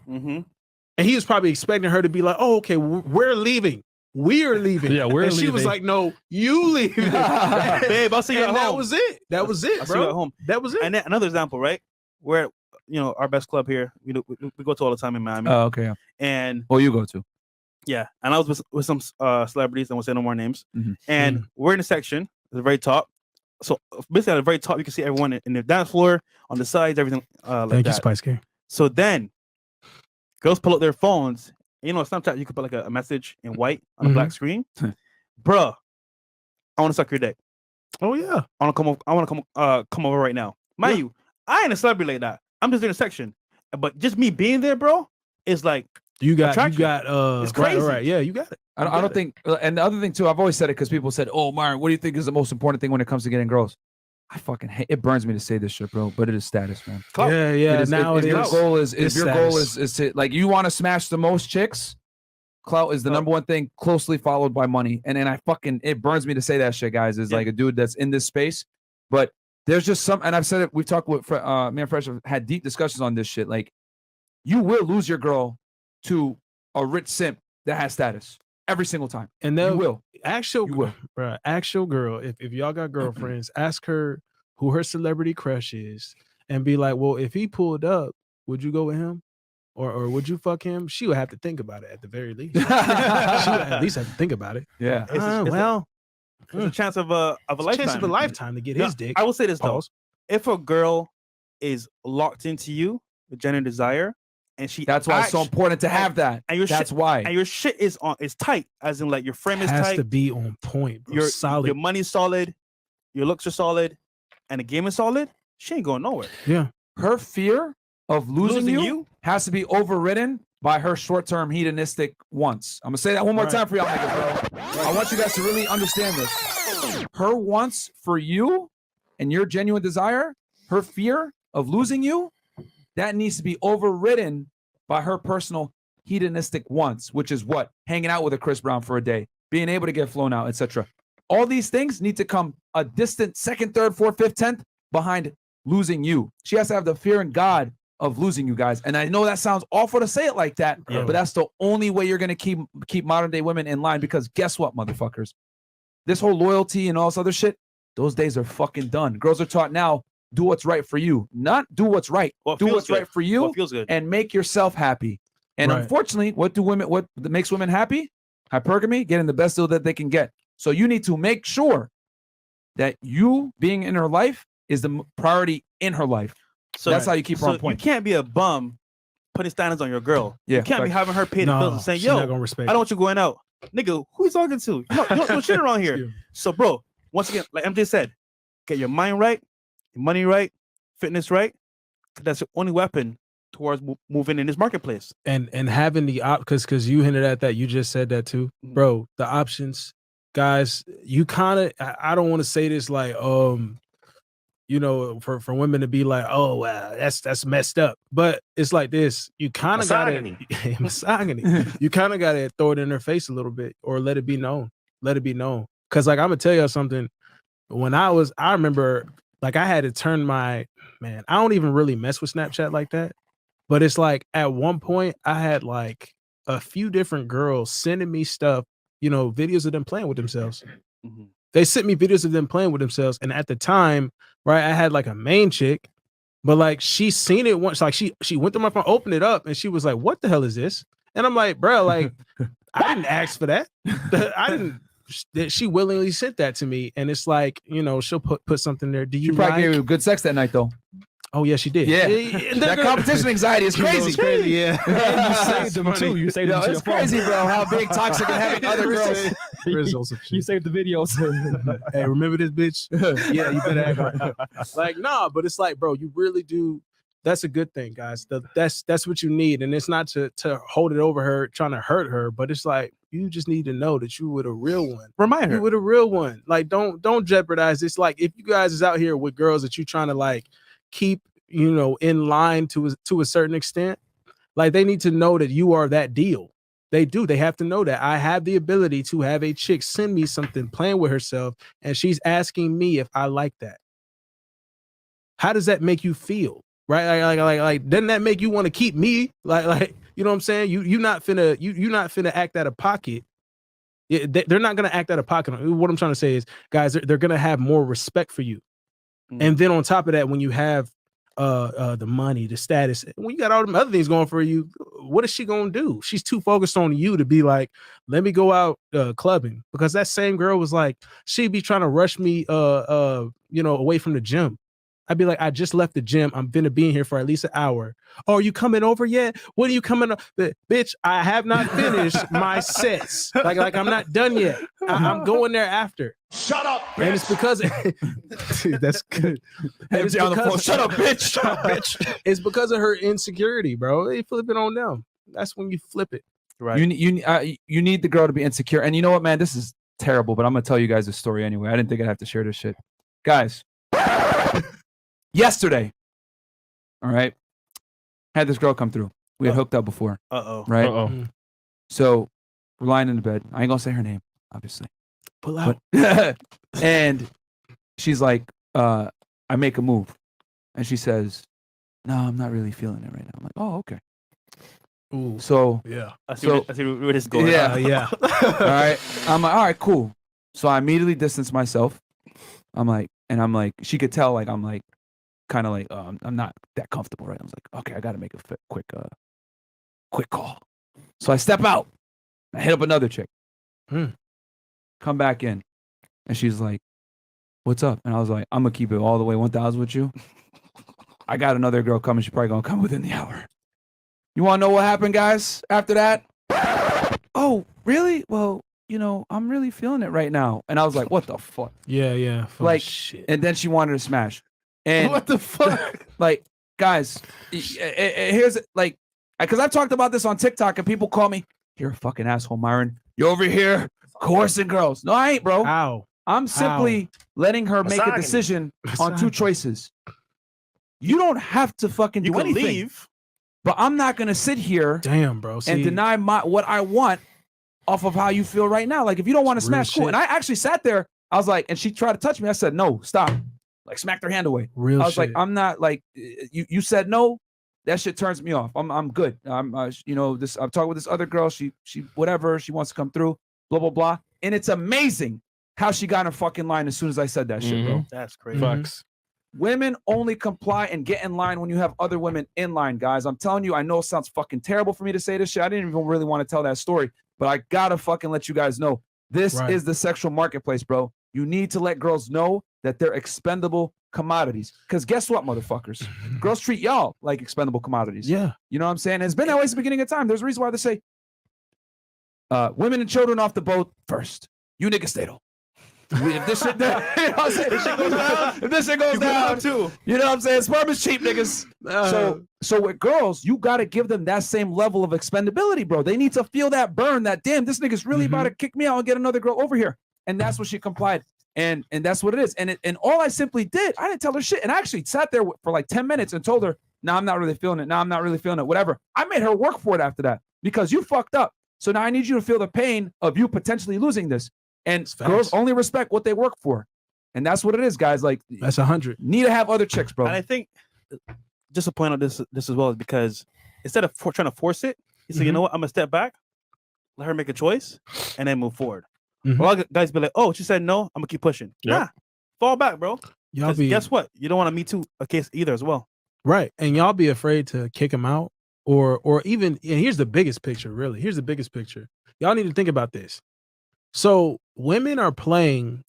B: And he was probably expecting her to be like, "Oh, okay, we're leaving. We're leaving."
D: Yeah, we're
B: and
D: leaving.
B: she was like, "No, you leave."
C: Babe, I'll see you at home.
B: That was it. That was it,
C: I'll
B: bro.
C: see you at home.
B: That was it.
C: And then another example, right? Where our best club here, we go to all the time in Miami.
A: Oh, okay.
C: And
A: you go to.
C: Yeah, and I was with some celebrities, and we'll say no more names. And we're in the section at the very top. So basically, at the very top, you can see everyone in the dance floor, on the sides, everything.
B: Thank you, Spice King.
C: So then, girls pull up their phones. Snapchat, you could put like a message in white on a black screen. Bruh, I want to suck your dick.
B: Oh yeah,
C: I want to come over right now. Mind you, I ain't a celebrity like that. I'm just in a section, but just me being there, bro, is like.
B: You got
C: it's crazy.
B: Right. Yeah, you got it.
A: I don't think, and the other thing too, I've always said it because people said, "Oh, Myron, what do you think is the most important thing when it comes to getting girls?" I fucking hate it. Burns me to say this shit, bro, but it is status, man.
C: Clout.
B: Yeah, yeah.
A: It is,
B: Now
A: if
B: it
A: your
B: is.
A: goal is
B: It's
A: if your goal
B: status.
A: is to like you want to smash the most chicks, clout is the number one thing, closely followed by money. And then it burns me to say that shit, guys. Is like a dude that's in this space, but there's just some, and I've said it. We've talked with me and Fresh have had deep discussions on this shit. Like, you will lose your girl to a rich simp that has status every single time,
B: And
A: you
B: they'll
A: will.
B: actual
A: You will.
B: bruh, actual girl. If y'all got girlfriends, ask her who her celebrity crush is, and be like, well, if he pulled up, would you go with him? Or would you fuck him? She would have to think about it at the very least. She would at least have to think about it.
A: Yeah.
C: It's a chance of a lifetime.
B: Chance of a lifetime to get his dick.
C: I will say this though:
B: Pause.
C: if a girl is locked into you with genuine desire, and
A: That's why it's so important to have that.
C: And your
A: That's
C: shit,
A: why.
C: and your shit is tight, as in like your frame is
B: Has
C: tight,
B: to be on point, bro.
C: your
B: Solid.
C: money's solid, your looks are solid, and the game is solid. She ain't going nowhere.
B: Yeah.
A: Her fear of losing
C: Losing
A: you
C: you?
A: has to be overridden by her short-term hedonistic wants. I'm gonna say that one more time for y'all niggas, bro. I want you guys to really understand this. Her wants for you and your genuine desire, her fear of losing you, that needs to be overridden by her personal hedonistic wants, which is what? Hanging out with a Chris Brown for a day, being able to get flown out, etc. All these things need to come a distant second, third, fourth, fifth, 10th behind losing you. She has to have the fear in God of losing you guys. And I know that sounds awful to say it like that, but that's the only way you're going to keep modern day women in line, because guess what, motherfuckers? This whole loyalty and all this other shit, those days are fucking done. Girls are taught now, do what's right for you, not do what's right. Do what's right for you
C: What feels good.
A: and make yourself happy. And unfortunately, what makes women happy? Hypergamy, getting the best deal that they can get. So you need to make sure that you being in her life is the priority in her life. So that's how you keep her on point.
C: You can't be a bum putting standards on your girl.
A: Yeah,
C: you can't be having her pay the bills and saying,
B: she's
C: yo,
B: not gonna respect
C: I don't want you going out. Nigga, who you talking to? You don't shit around here. So, bro, once again, like MJ said, get your mind right, your money right, fitness right. That's the only weapon towards moving in this marketplace.
B: And having the because you hinted at that, you just said that too, bro. The options, guys. You kind of, I don't want to say this like, you know, for women to be like, oh wow, that's messed up. But it's like this. You kind of gotta misogyny. You kind of gotta throw it in her face a little bit, or let it be known. Let it be known. Cause like I'm gonna tell you something. When I remember like I had to turn I don't even really mess with Snapchat like that. But it's like at one point I had like a few different girls sending me stuff, you know, videos of them playing with themselves.
C: Mm-hmm.
B: They sent me videos of them playing with themselves. And at the time, right, I had like a main chick, but like she seen it once, like she went to my phone, opened it up, and she was like, what the hell is this? And I'm like, bro, like, I didn't ask for that. She willingly sent that to me. And it's like, you know, she'll put something there. Do you
A: She probably gave you good sex that night though.
B: Oh yeah, she did.
A: Yeah, that competition anxiety is crazy.
B: Yeah,
D: and you saved them too. You saved them to
A: it's
D: your
A: crazy,
D: phone.
A: bro. How big toxic and having other girls.
D: You saved the videos.
B: Hey, remember this bitch? Yeah, you better act like nah. But it's like, bro, you really do. That's a good thing, guys. That's what you need, and it's not to hold it over her, trying to hurt her, but it's like you just need to know that you with a real one.
C: Remind her
B: you with a real one. Like don't jeopardize this. Like if you guys is out here with girls that you trying to like keep, you know, in line to a certain extent, like they need to know that you are that deal. They do. They have to know that I have the ability to have a chick send me something playing with herself, and she's asking me if I like that. How does that make you feel? Right? Like doesn't that make you want to keep me? Like you know what I'm saying? You not finna act out of pocket. They're not gonna act out of pocket. What I'm trying to say is, guys, they're gonna have more respect for you. And then on top of that, when you have the money, the status, when you got all them other things going for you, what is she gonna do? She's too focused on you to be like, let me go out clubbing. Because that same girl was like, she'd be trying to rush me you know, away from the gym. I'd be like, I just left the gym. I'm gonna be in here for at least an hour. Oh, are you coming over yet? When are you coming up? Bitch, I have not finished my sets. Like I'm not done yet. I'm going there after.
E: Shut up, bitch.
B: And it's because dude, that's good. And it's because,
A: Shut up, bitch. Shut up, bitch.
B: It's because of her insecurity, bro. They flip it on them. That's when you flip it.
C: right.
A: You need the girl to be insecure. And you know what, man? This is terrible, but I'm gonna tell you guys a story anyway. I didn't think I'd have to share this shit. Guys, Yesterday, all right, had this girl come through. We had hooked up before, right? So we're lying in the bed. I ain't gonna say her name, obviously.
B: Pull out.
A: And she's like, I make a move. And she says, no, I'm not really feeling it right now. I'm like, oh, okay.
B: Ooh.
A: So
B: yeah.
C: I see where this is going.
A: Yeah. All right. I'm like, all right, cool. So I immediately distance myself. I'm like, she could tell, like, I'm like, kind of like, I'm not that comfortable, right? I was like, okay, I got to make a quick call. So I step out. I hit up another chick. Come back in. And she's like, what's up? And I was like, I'm going to keep it all the way 1,000 with you. I got another girl coming. She's probably going to come within the hour. You want to know what happened, guys, after that? Oh, really? Well, I'm really feeling it right now. And I was like, what the fuck?
B: Yeah.
A: Like,
B: shit.
A: And then she wanted to smash. And
B: what the fuck?
A: Like, guys, here's like, because I've talked about this on TikTok and people call me, you're a fucking asshole, Myron. You're over here coercing girls. No, I ain't, bro.
B: How?
A: I'm simply letting her make a decision on two choices. You don't have to fucking do anything.
C: Leave.
A: But I'm not going to sit here
B: damn, bro.
A: and deny what I want off of how you feel right now. Like, if you don't want to smash, cool. And I actually sat there. I was like, and she tried to touch me. I said, no, stop. Like, smacked her hand away. I was like, I'm not like, you said no. That shit turns me off. I'm good. I'm talking with this other girl. She whatever. She wants to come through. Blah, blah, blah. And it's amazing how she got in fucking line as soon as I said that shit, bro.
C: That's crazy.
B: Fucks.
A: Women only comply and get in line when you have other women in line, guys. I'm telling you, I know it sounds fucking terrible for me to say this shit. I didn't even really want to tell that story, but I gotta fucking let you guys know. This is the sexual marketplace, bro. You need to let girls know that they're expendable commodities. Because guess what, motherfuckers? Girls treat y'all like expendable commodities.
B: Yeah.
A: You know what I'm saying? And it's been that way since the beginning of time. There's a reason why they say women and children off the boat first. You niggas stay though. If this shit down, you know what I'm saying? If this shit goes down too. You know what I'm saying? Sperm is cheap, niggas. So with girls, you gotta give them that same level of expendability, bro. They need to feel that burn, that damn, this nigga's really about to kick me out and get another girl over here. And that's what she complied. And that's what it is. And all I simply did, I didn't tell her shit. And I actually sat there for like 10 minutes and told her, nah, I'm not really feeling it. Nah, I'm not really feeling it. Whatever. I made her work for it after that because you fucked up. So now I need you to feel the pain of you potentially losing this. And girls only respect what they work for. And that's what it is, guys. Like,
B: that's 100.
A: Need to have other chicks, bro.
C: And I think just to point out this as well is because instead of trying to force it, you say, you know what, I'm gonna step back, let her make a choice, and then move forward. A lot of guys be like, oh, she said no, I'm gonna keep pushing. Nah, fall back, bro. Guess what? You don't want to me too a case either as well.
B: Right. And y'all be afraid to kick him out or even, and here's the biggest picture, really. Here's the biggest picture. Y'all need to think about this. So women are playing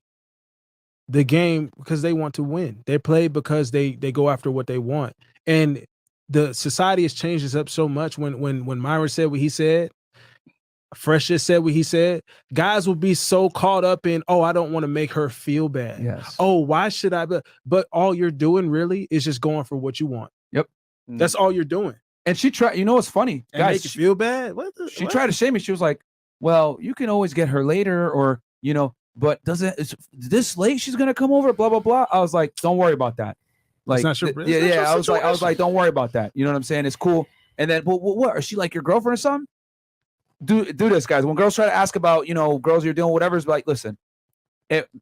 B: the game because they want to win. They play because they go after what they want. And the society has changed this up so much. When Myron said what he said, Fresh just said what he said, guys will be so caught up in, oh, I don't want to make her feel bad.
A: Yes.
B: Oh, why should I? But all you're doing really is just going for what you want.
A: Yep.
B: That's all you're doing.
A: And she tried, you know what's funny?
B: And
A: guys,
B: make you feel bad?
A: She tried to shame me. She was like, well, you can always get her later or, but is this late she's going to come over, blah, blah, blah. I was like, don't worry about that. Like, I was like, don't worry about that. You know what I'm saying? It's cool. And then, what? Is she like your girlfriend or something? Do this, guys. When girls try to ask about, girls you're doing, whatever, it's like, listen,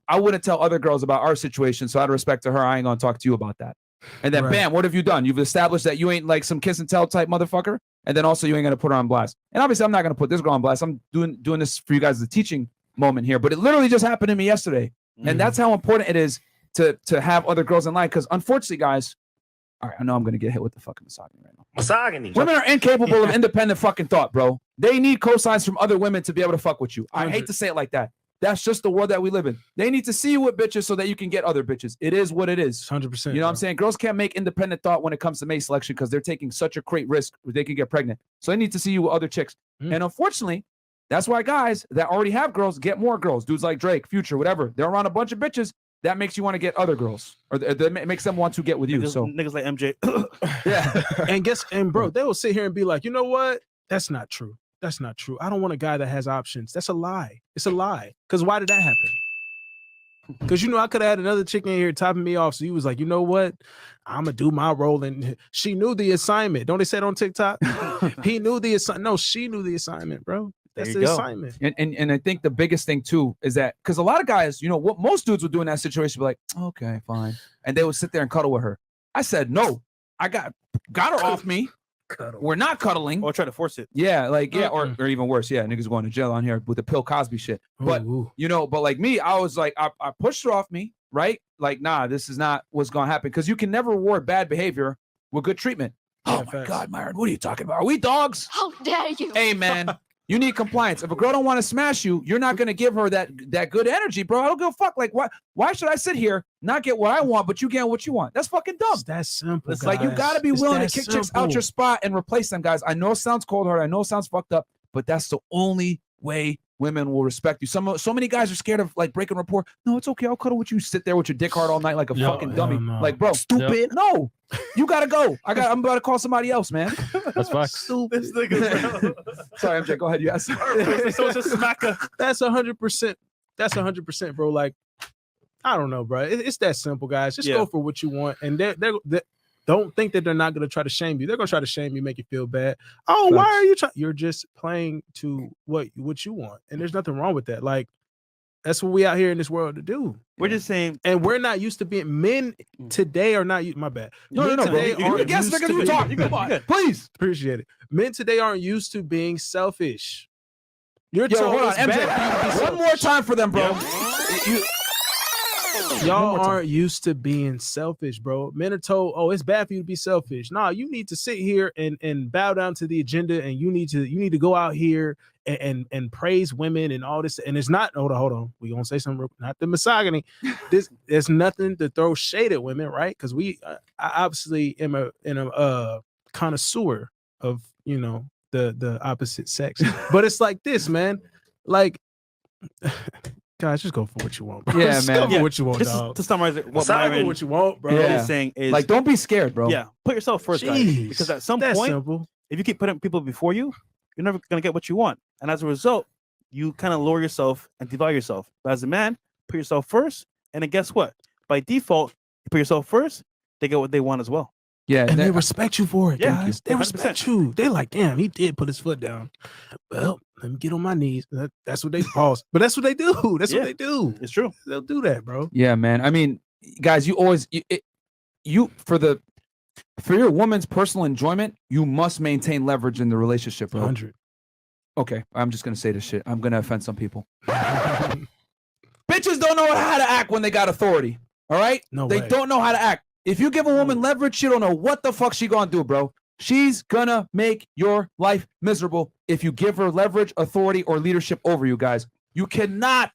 A: I wouldn't tell other girls about our situation. So out of respect to her, I ain't going to talk to you about that. And then bam, what have you done? You've established that you ain't like some kiss and tell type motherfucker. And then also you ain't going to put her on blast. And obviously I'm not going to put this girl on blast. I'm doing this for you guys as a teaching moment here, but it literally just happened to me yesterday. And that's how important it is to have other girls in line. Because unfortunately, guys, all right, I know I'm going to get hit with the fucking misogyny right now.
E: Misogyny.
A: Women are incapable of independent fucking thought, bro. They need cosigns from other women to be able to fuck with you. I hate to say it like that. That's just the world that we live in. They need to see you with bitches so that you can get other bitches. It is what it is.
B: 100%.
A: You know what I'm saying? Girls can't make independent thought when it comes to mate selection because they're taking such a great risk where they can get pregnant. So they need to see you with other chicks. And unfortunately, that's why guys that already have girls get more girls. Dudes like Drake, Future, whatever. They're around a bunch of bitches. That makes you want to get other girls, or that makes them want to get with you. So
C: niggas like MJ.
B: Yeah. And bro, they will sit here and be like, you know what? That's not true. That's not true. I don't want a guy that has options. That's a lie. It's a lie. Because why did that happen? Because I could have had another chick in here topping me off. So he was like, you know what? I'm gonna do my role. And she knew the assignment. Don't they say it on TikTok? He knew the assignment. No, she knew the assignment, bro. That's the assignment.
A: And I think the biggest thing too is that because a lot of guys, what most dudes would do in that situation, be like, okay, fine, and they would sit there and cuddle with her. I said no. I got her off me. We're not cuddling.
C: Or try to force it.
A: Yeah, or even worse. Yeah, niggas going to jail on here with the Pill Cosby shit. But but like me, I was like, I pushed her off me, right? Like, nah, this is not what's gonna happen because you can never reward bad behavior with good treatment. Oh my God, Myron, what are you talking about? Are we dogs?
E: How dare you?
A: Hey, man. You need compliance. If a girl don't want to smash you, you're not gonna give her that good energy, bro. I don't give a fuck. Like, why should I sit here not get what I want, but you get what you want? That's fucking dumb.
B: It's that simple.
A: It's like you gotta be willing to kick chicks out your spot and replace them, guys. I know it sounds cold-hearted. I know it sounds fucked up, but that's the only way women will respect you. So many guys are scared of like breaking rapport. No, it's okay. I'll cuddle with you. Sit there with your dick hard all night like a fucking dummy.
B: No.
A: Like, bro, stupid. No, you gotta go. I'm about to call somebody else, man.
D: That's facts.
A: Stupid. This nigga, bro. Sorry, MJ. Go ahead. You asked.
C: So it's a smacker.
B: That's 100%. That's 100%, bro. Like, I don't know, bro. It's that simple, guys. Just go for what you want, and they don't think that they're not going to try to shame you. They're going to try to shame you, make you feel bad. Oh, why are you trying? You're just playing to what you want. And there's nothing wrong with that. Like, that's what we out here in this world to do.
C: We're just saying.
B: And we're not used to being, men today are not, my bad.
A: No,
B: today
A: bro. You guess niggas will talk. Come on, please.
B: Appreciate it. Men today aren't used to being selfish. You're
A: hold on, MJ. One more time for them, bro.
B: Y'all aren't used to being selfish, bro. Men are told, oh, it's bad for you to be selfish. Nah, you need to sit here and bow down to the agenda, and you need to go out here and praise women and all this. And it's not, hold on. We gonna say something real, not the misogyny. There's nothing to throw shade at women, right? Because I obviously am a connoisseur of the opposite sex. But it's like this, man. Like, guys, just go for what you want, bro.
A: Yeah, man.
B: Go for what you want, dog.
C: To summarize it,
B: What you want, bro.
C: is saying is,
A: like, don't be scared, bro.
C: Yeah, put yourself first, guys. Because at some point, if you keep putting people before you, you're never gonna get what you want, and as a result, you kind of lower yourself and devalue yourself. But as a man, put yourself first, and then guess what? By default, you put yourself first, they get what they want as well.
A: Yeah,
B: and they respect you for it,
C: Yeah,
B: guys. They respect you. They're like, damn, he did put his foot down. Well, let me get on my knees. That's what they pause. But that's what they do. That's what they do.
C: It's true.
B: They'll do that, bro.
A: Yeah, man. I mean, guys, you always for your woman's personal enjoyment, you must maintain leverage in the relationship, bro.
B: 100.
A: Okay, I'm just gonna say this shit. I'm gonna offend some people. Bitches don't know how to act when they got authority. All right? They don't know how to act. If you give a woman leverage, she don't know what the fuck she gonna do, bro. She's gonna make your life miserable if you give her leverage, authority, or leadership over you, guys. You cannot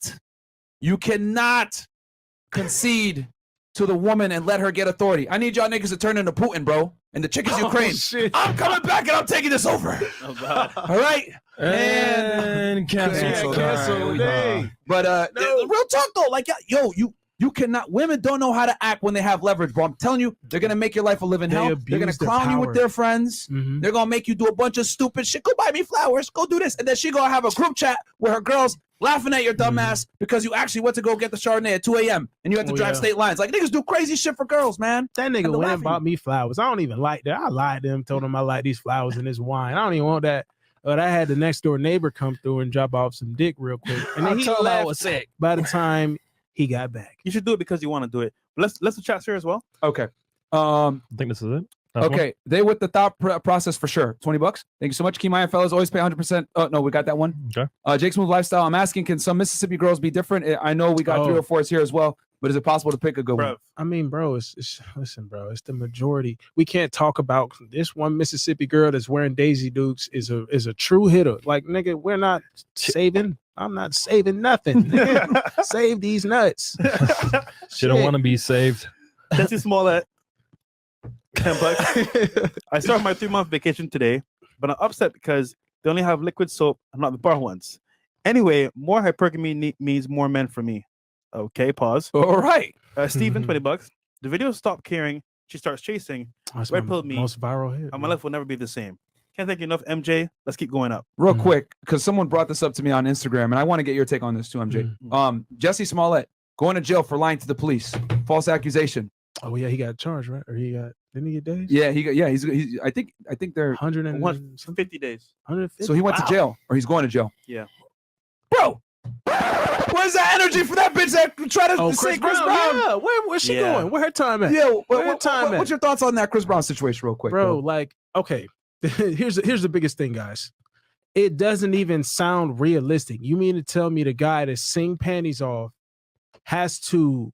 A: concede to the woman and let her get authority. I need y'all niggas to turn into Putin, bro. And the chick is Ukraine.
B: Shit.
A: I'm coming back and I'm taking this over.
C: Oh, God.
A: All right?
D: And cancel.
A: But real talk though, like, yo, you cannot. Women don't know how to act when they have leverage, bro. I'm telling you, they're gonna make your life a living hell. They're gonna clown you with their friends.
B: Mm-hmm.
A: They're gonna make you do a bunch of stupid shit. Go buy me flowers. Go do this, and then she gonna have a group chat with her girls laughing at your dumb ass because you actually went to go get the Chardonnay at 2 a.m. and you had to drive state lines. Like, niggas do crazy shit for girls, man.
B: That nigga went and bought me flowers. I don't even like that. I lied to him, told him I like these flowers and this wine. I don't even want that. But I had the next door neighbor come through and drop off some dick real quick. And then he left sick by the time he got back.
C: You should do it because you want to do it. But let's chat here as well.
A: Okay.
D: I think this is it.
A: Okay, they with the thought process for sure. $20. Thank you so much. Key Maya fellas always pay 100%. Oh no, we got that one.
D: Okay.
A: Jake's Move Lifestyle. I'm asking, can some Mississippi girls be different? I know we got 3 or 4s here as well, but is it possible to pick a good one?
B: I mean, bro, listen, bro, it's the majority. We can't talk about this one Mississippi girl that's wearing Daisy Dukes is a true hitter. Like, nigga, we're not saving. I'm not saving nothing. Save these nuts.
D: She don't want to be saved.
C: That's too small at $10. I started my 3-month vacation today, but I'm upset because they only have liquid soap and not the bar ones. Anyway, more hypergamy means more men for me. Okay, pause.
A: All right.
C: Steven, $20. The video stopped caring. She starts chasing. Red pill me.
B: Most viral hit.
C: And my life will never be the same. Can't thank you enough, MJ. Let's keep going up.
A: Real quick, because someone brought this up to me on Instagram, and I want to get your take on this too, MJ. Jesse Smollett, going to jail for lying to the police. False accusation.
B: Oh yeah, he got charged, right? Or didn't he get days?
A: Yeah, he's I think they're
C: 150 days.
B: 150.
A: so he went to jail or he's going to jail.
C: Yeah.
A: Bro, where's that energy for that bitch that tried to say Chris Brown?
B: Yeah, where's she going? Where her time at?
A: Yeah,
B: What's
A: your thoughts on that Chris Brown situation, real quick,
B: bro? Like, okay, here's the biggest thing, guys. It doesn't even sound realistic. You mean to tell me the guy that sing panties off has to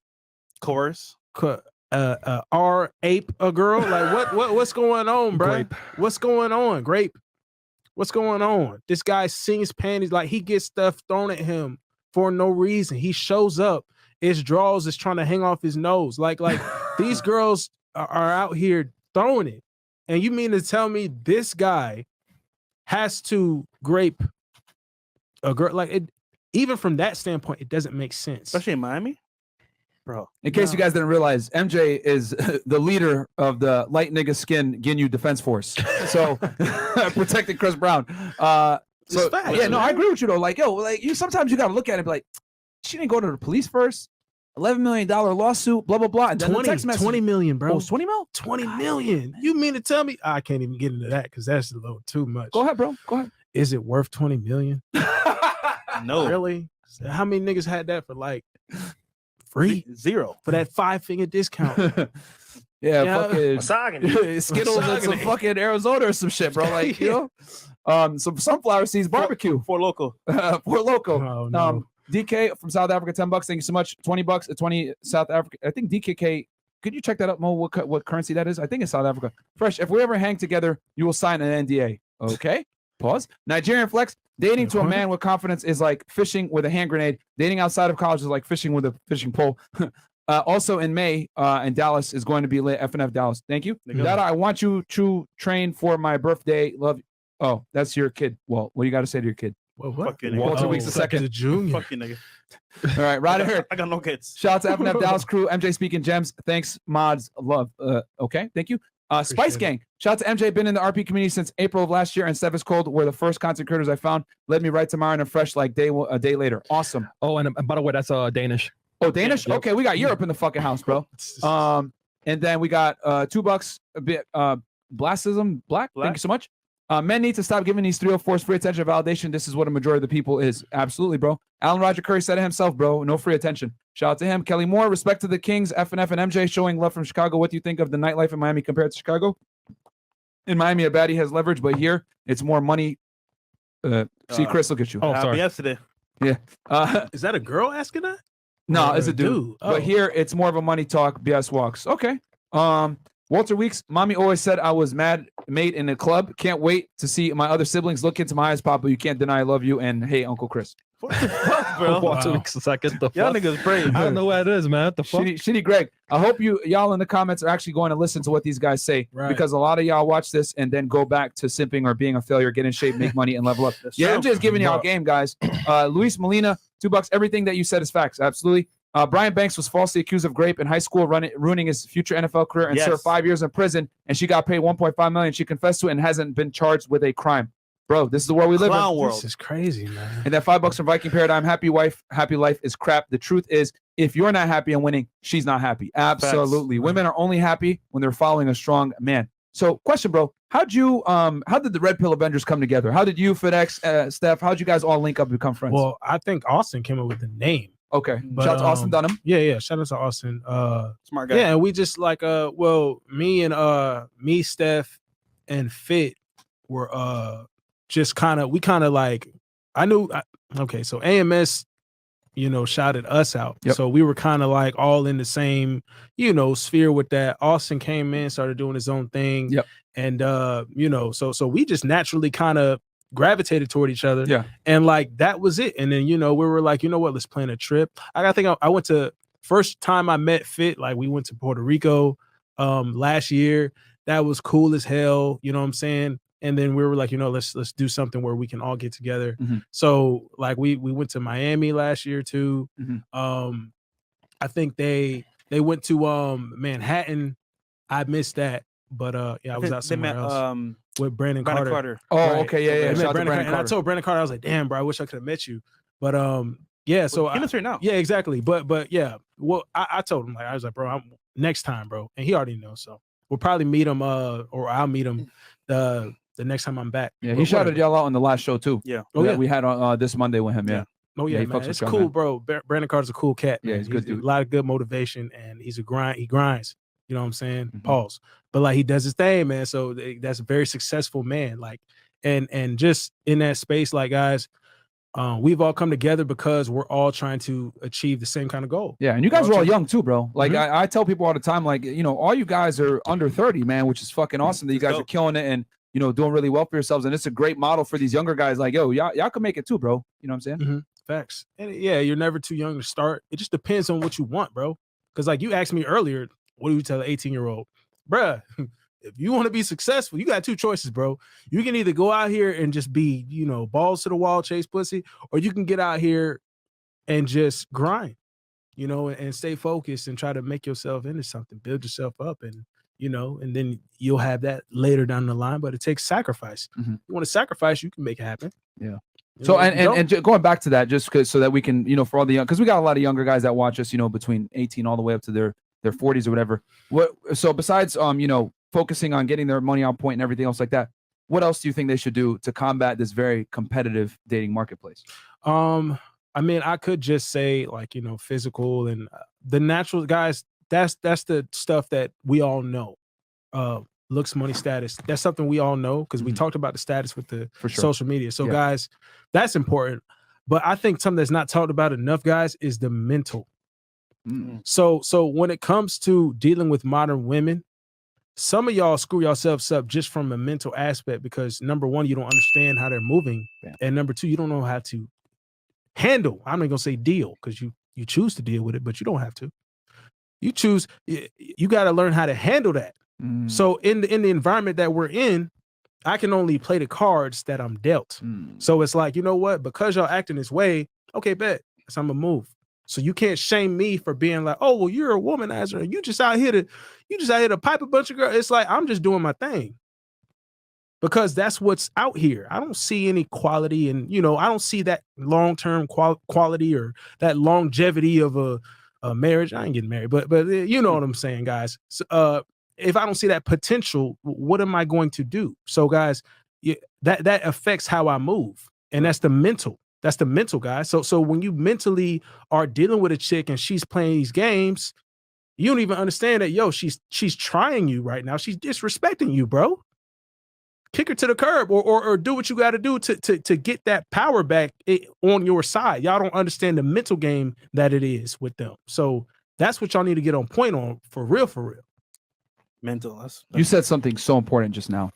C: coerce,
B: ape a girl? Like, what's going on, bro?
D: Grape.
B: What's going on, Grape? What's going on? This guy sings panties, like he gets stuff thrown at him for no reason. He shows up, his drawers is trying to hang off his nose. Like these girls are out here throwing it. And you mean to tell me this guy has to grape a girl? Like, it, even from that standpoint, it doesn't make sense.
C: especially in Miami, bro.
A: In case you guys didn't realize, MJ is the leader of the light nigga skin Ginyu Defense Force. So protecting Chris Brown. So
B: facts,
A: yeah, no, I
B: man.
A: agree with you though. Like, yo, like you sometimes you gotta look at it and be like, she didn't go to the police first. $11 million lawsuit, blah blah blah. And then the text message,
B: 20 million, bro.
A: Oh, it's 20 mil?
B: 20 million. You mean to tell me? I can't even get into that because that's a little too much.
A: Go ahead, bro. Go ahead.
B: Is it worth 20 million?
C: No,
B: Really? How many niggas had that for like free?
C: zero.
B: For that 5-figure discount?
A: Yeah,
B: Yeah.
A: fucking Skittles and some
B: Misogyny.
A: fucking Arizona or some shit, bro. Like, you know, some sunflower seeds barbecue.
C: For local.
A: For local.
B: Oh, no.
A: DK from South Africa, $10. Thank you so much. $20, 20 South Africa. I think DKK. Could you check that up, Mo? What currency that is? I think it's South Africa. Fresh. If we ever hang together, you will sign an NDA. Okay. Pause. Nigerian flex. Dating to a man with confidence is like fishing with a hand grenade. Dating outside of college is like fishing with a fishing pole. Also in May, in Dallas is going to be lit. FNF Dallas. Thank you. Dada, I want you to train for my birthday. Love you. Oh, that's your kid. Well, what do you got to say to your kid?
B: Well, what?
C: Fuck you, nigga.
A: Walter Weeks the second.
B: The junior.
C: Fuck you, nigga.
A: All right, Ryder Hurt.
C: I got no kids.
A: Shout out to FNF Dallas crew. MJ speaking gems. Thanks, mods. Love. Okay, thank you. Spice
B: Appreciate
A: Gang. Shout out to MJ. Been in the RP community since April of last year, and Steph is Cold were the first content creators I found. Led me right to Myron and Fresh like a day later. Awesome.
D: Oh, and by the way, that's Danish.
A: Oh, Danish?
D: Yep.
A: Okay, we got Europe in the fucking house, bro. And then we got $2 a bit. Blastism Black. Thank you so much. Men need to stop giving these 304s free attention and validation. This is what a majority of the people is. Absolutely, bro. Alan Roger Curry said it himself, bro. No free attention. Shout out to him. Kelly Moore, respect to the Kings, FNF and MJ showing love from Chicago. What do you think of the nightlife in Miami compared to Chicago? In Miami, a baddie has leverage, but here it's more money. See, Chris, look at you.
D: Oh, sorry.
C: Yesterday.
B: Is that a girl asking that?
A: No,
B: Or
A: it's a dude. But
B: Oh.
A: here it's more of a money talk, BS walks. Okay. Walter Weeks, mommy always said I was made in the club. Can't wait to see my other siblings look into my eyes, Papa. You can't deny I love you. And hey, Uncle Chris.
C: What the fuck, bro?
D: Walter
B: Wow.
D: Weeks the second. The
C: Y'all
D: fuck?
C: niggas brave.
D: I don't know what it is, man. What the fuck?
A: Shitty Greg. I hope y'all in the comments are actually going to listen to what these guys say.
B: Right.
A: Because a lot of y'all watch this and then go back to simping or being a failure, get in shape, make money, and level up.
C: That's
A: Yeah,
C: true.
A: I'm just giving y'all game, guys. Luis Molina, $2. Everything that you said is facts. Absolutely. Brian Banks was falsely accused of rape in high school, ruining his future NFL career, and
C: Yes.
A: served 5 years in prison. And she got paid $1.5 million. She confessed to it and hasn't been charged with a crime. Bro, this is the world we live in.
C: Clown world.
B: This is crazy, man.
A: And that $5 from Viking Paradigm, happy wife, happy life is crap. The truth is, if you're not happy and winning, she's not happy. Absolutely.
C: Facts.
A: Women are only happy when they're following a strong man. So, question, bro, how did the Red Pill Avengers come together? How did you, FedEx, Steph, how did you guys all link up and become friends?
B: Well, I think Austin came up with the name.
A: Okay.
B: But,
A: Shout out to Austin Dunham.
B: Yeah. Shout out to Austin.
C: Smart guy.
B: Yeah, and we just like me, Steph, and Fit were just kind of like okay, so AMS, shouted us out.
A: Yep.
B: So we were kind of like all in the same, sphere with that. Austin came in, started doing his own thing.
A: Yep.
B: And so we just naturally kind of gravitated toward each other.
A: Yeah.
B: And like that was it. And then we were like, you know what, let's plan a trip. I think I went to first time I met Fit, like we went to Puerto Rico last year. That was cool as hell, you know what I'm saying? And then we were like, let's do something where we can all get together.
A: Mm-hmm.
B: So like we went to Miami last year too.
A: Mm-hmm.
B: I think they went to Manhattan. I missed that, but I was out somewhere else with Brandon Carter.
A: Oh,
B: Right.
A: okay, yeah.
B: I met
A: Shout out to
B: Brandon
A: Brandon
B: Carter. And I
A: Carter.
B: told Brandon Carter, I was like, damn, bro, I wish I could have met you. But Yeah, so
C: He lives here now.
B: yeah, exactly. But yeah, well, I told him, like, I was like, bro, next time, bro, and he already knows. So we'll probably meet him, or I'll meet him the next time I'm back.
A: Yeah,
B: But
A: he shouted
B: whatever.
A: y'all out on the last show too.
C: Yeah.
B: Oh,
A: that
B: yeah.
A: we had on this Monday with him. Yeah.
B: Oh yeah,
A: he
B: man,
A: fucks with
B: it's
A: y'all,
B: cool,
A: man.
B: bro. Brandon Carter's a cool cat.
A: Yeah,
B: Man.
A: he's a good dude.
B: A lot of good motivation, and he's a grind. He grinds. You know what I'm saying?
A: Mhm.
B: Pause. But like he does his thing, man. So that's a very successful man. Like, and just in that space, like guys, we've all come together because we're all trying to achieve the same kind of goal.
A: Yeah, and you guys
B: We're
A: were all
B: trying-
A: young too, bro. Like
B: Mhm.
A: I tell people all the time, like, you know, all you guys are under 30, man, which is fucking awesome that you
C: That's
A: guys are
C: dope.
A: killing it and, you know, doing really well for yourselves. And it's a great model for these younger guys. Like, yo, y'all can make it too, bro. You know what I'm saying?
B: Facts. And yeah, you're never too young to start. It just depends on what you want, bro. Because like you asked me earlier, what do you tell an 18-year-old? Bruh, if you want to be successful, you got two choices, bro. You can either go out here and just be, you know, balls to the wall, chase pussy, or you can get out here and just grind, you know, and stay focused and try to make yourself into something, build yourself up, and you know, and then you'll have that later down the line. But it takes sacrifice.
A: Mhm.
B: You want to sacrifice, you can make it happen.
A: Yeah.
B: You
A: So
B: know, if you don't-
A: and going back to that, just so that we can, you know, for all the young, because we got a lot of younger guys that watch us, you know, between 18 all the way up to their 40s or whatever. So besides you know, focusing on getting their money on point and everything else like that, what else do you think they should do to combat this very competitive dating marketplace?
B: I mean, I could just say like, you know, physical and the natural guys. That's the stuff that we all know. Looks, money, status. That's something we all know because we
A: Mhm.
B: talked about the status with the
A: For sure.
B: social media. So
A: Yeah.
B: guys, that's important. But I think something that's not talked about enough, guys, is the mental.
A: Mm.
B: So when it comes to dealing with modern women, some of y'all screw yourselves up just from a mental aspect because number one, you don't understand how they're moving,
A: Yeah.
B: and number two, you don't know how to handle. I'm not gonna say deal because you choose to deal with it, but you don't have to. You choose. You got to learn how to handle that.
A: Mm.
B: So in the environment that we're in, I can only play the cards that I'm dealt.
A: Mm.
B: So it's like, you know what? Because y'all acting this way, okay, bet. So I'm gonna move. So you can't shame me for being like, oh, well, you're a womanizer. And you just out here to pipe a bunch of girls. It's like I'm just doing my thing. Because that's what's out here. I don't see any quality, and you know, I don't see that long-term quality or that longevity of a marriage. I ain't getting married, but you know what I'm saying, guys. So, if I don't see that potential, what am I going to do? So, guys, that affects how I move, and that's the mental. That's the mental, guys. So when you mentally are dealing with a chick and she's playing these games, you don't even understand that. Yo, she's trying you right now. She's disrespecting you, bro. Kick her to the curb, or do what you got to do to get that power back on your side. Y'all don't understand the mental game that it is with them. So that's what y'all need to get on point on for real, for real.
C: Mental. That's
A: You said something so important just now.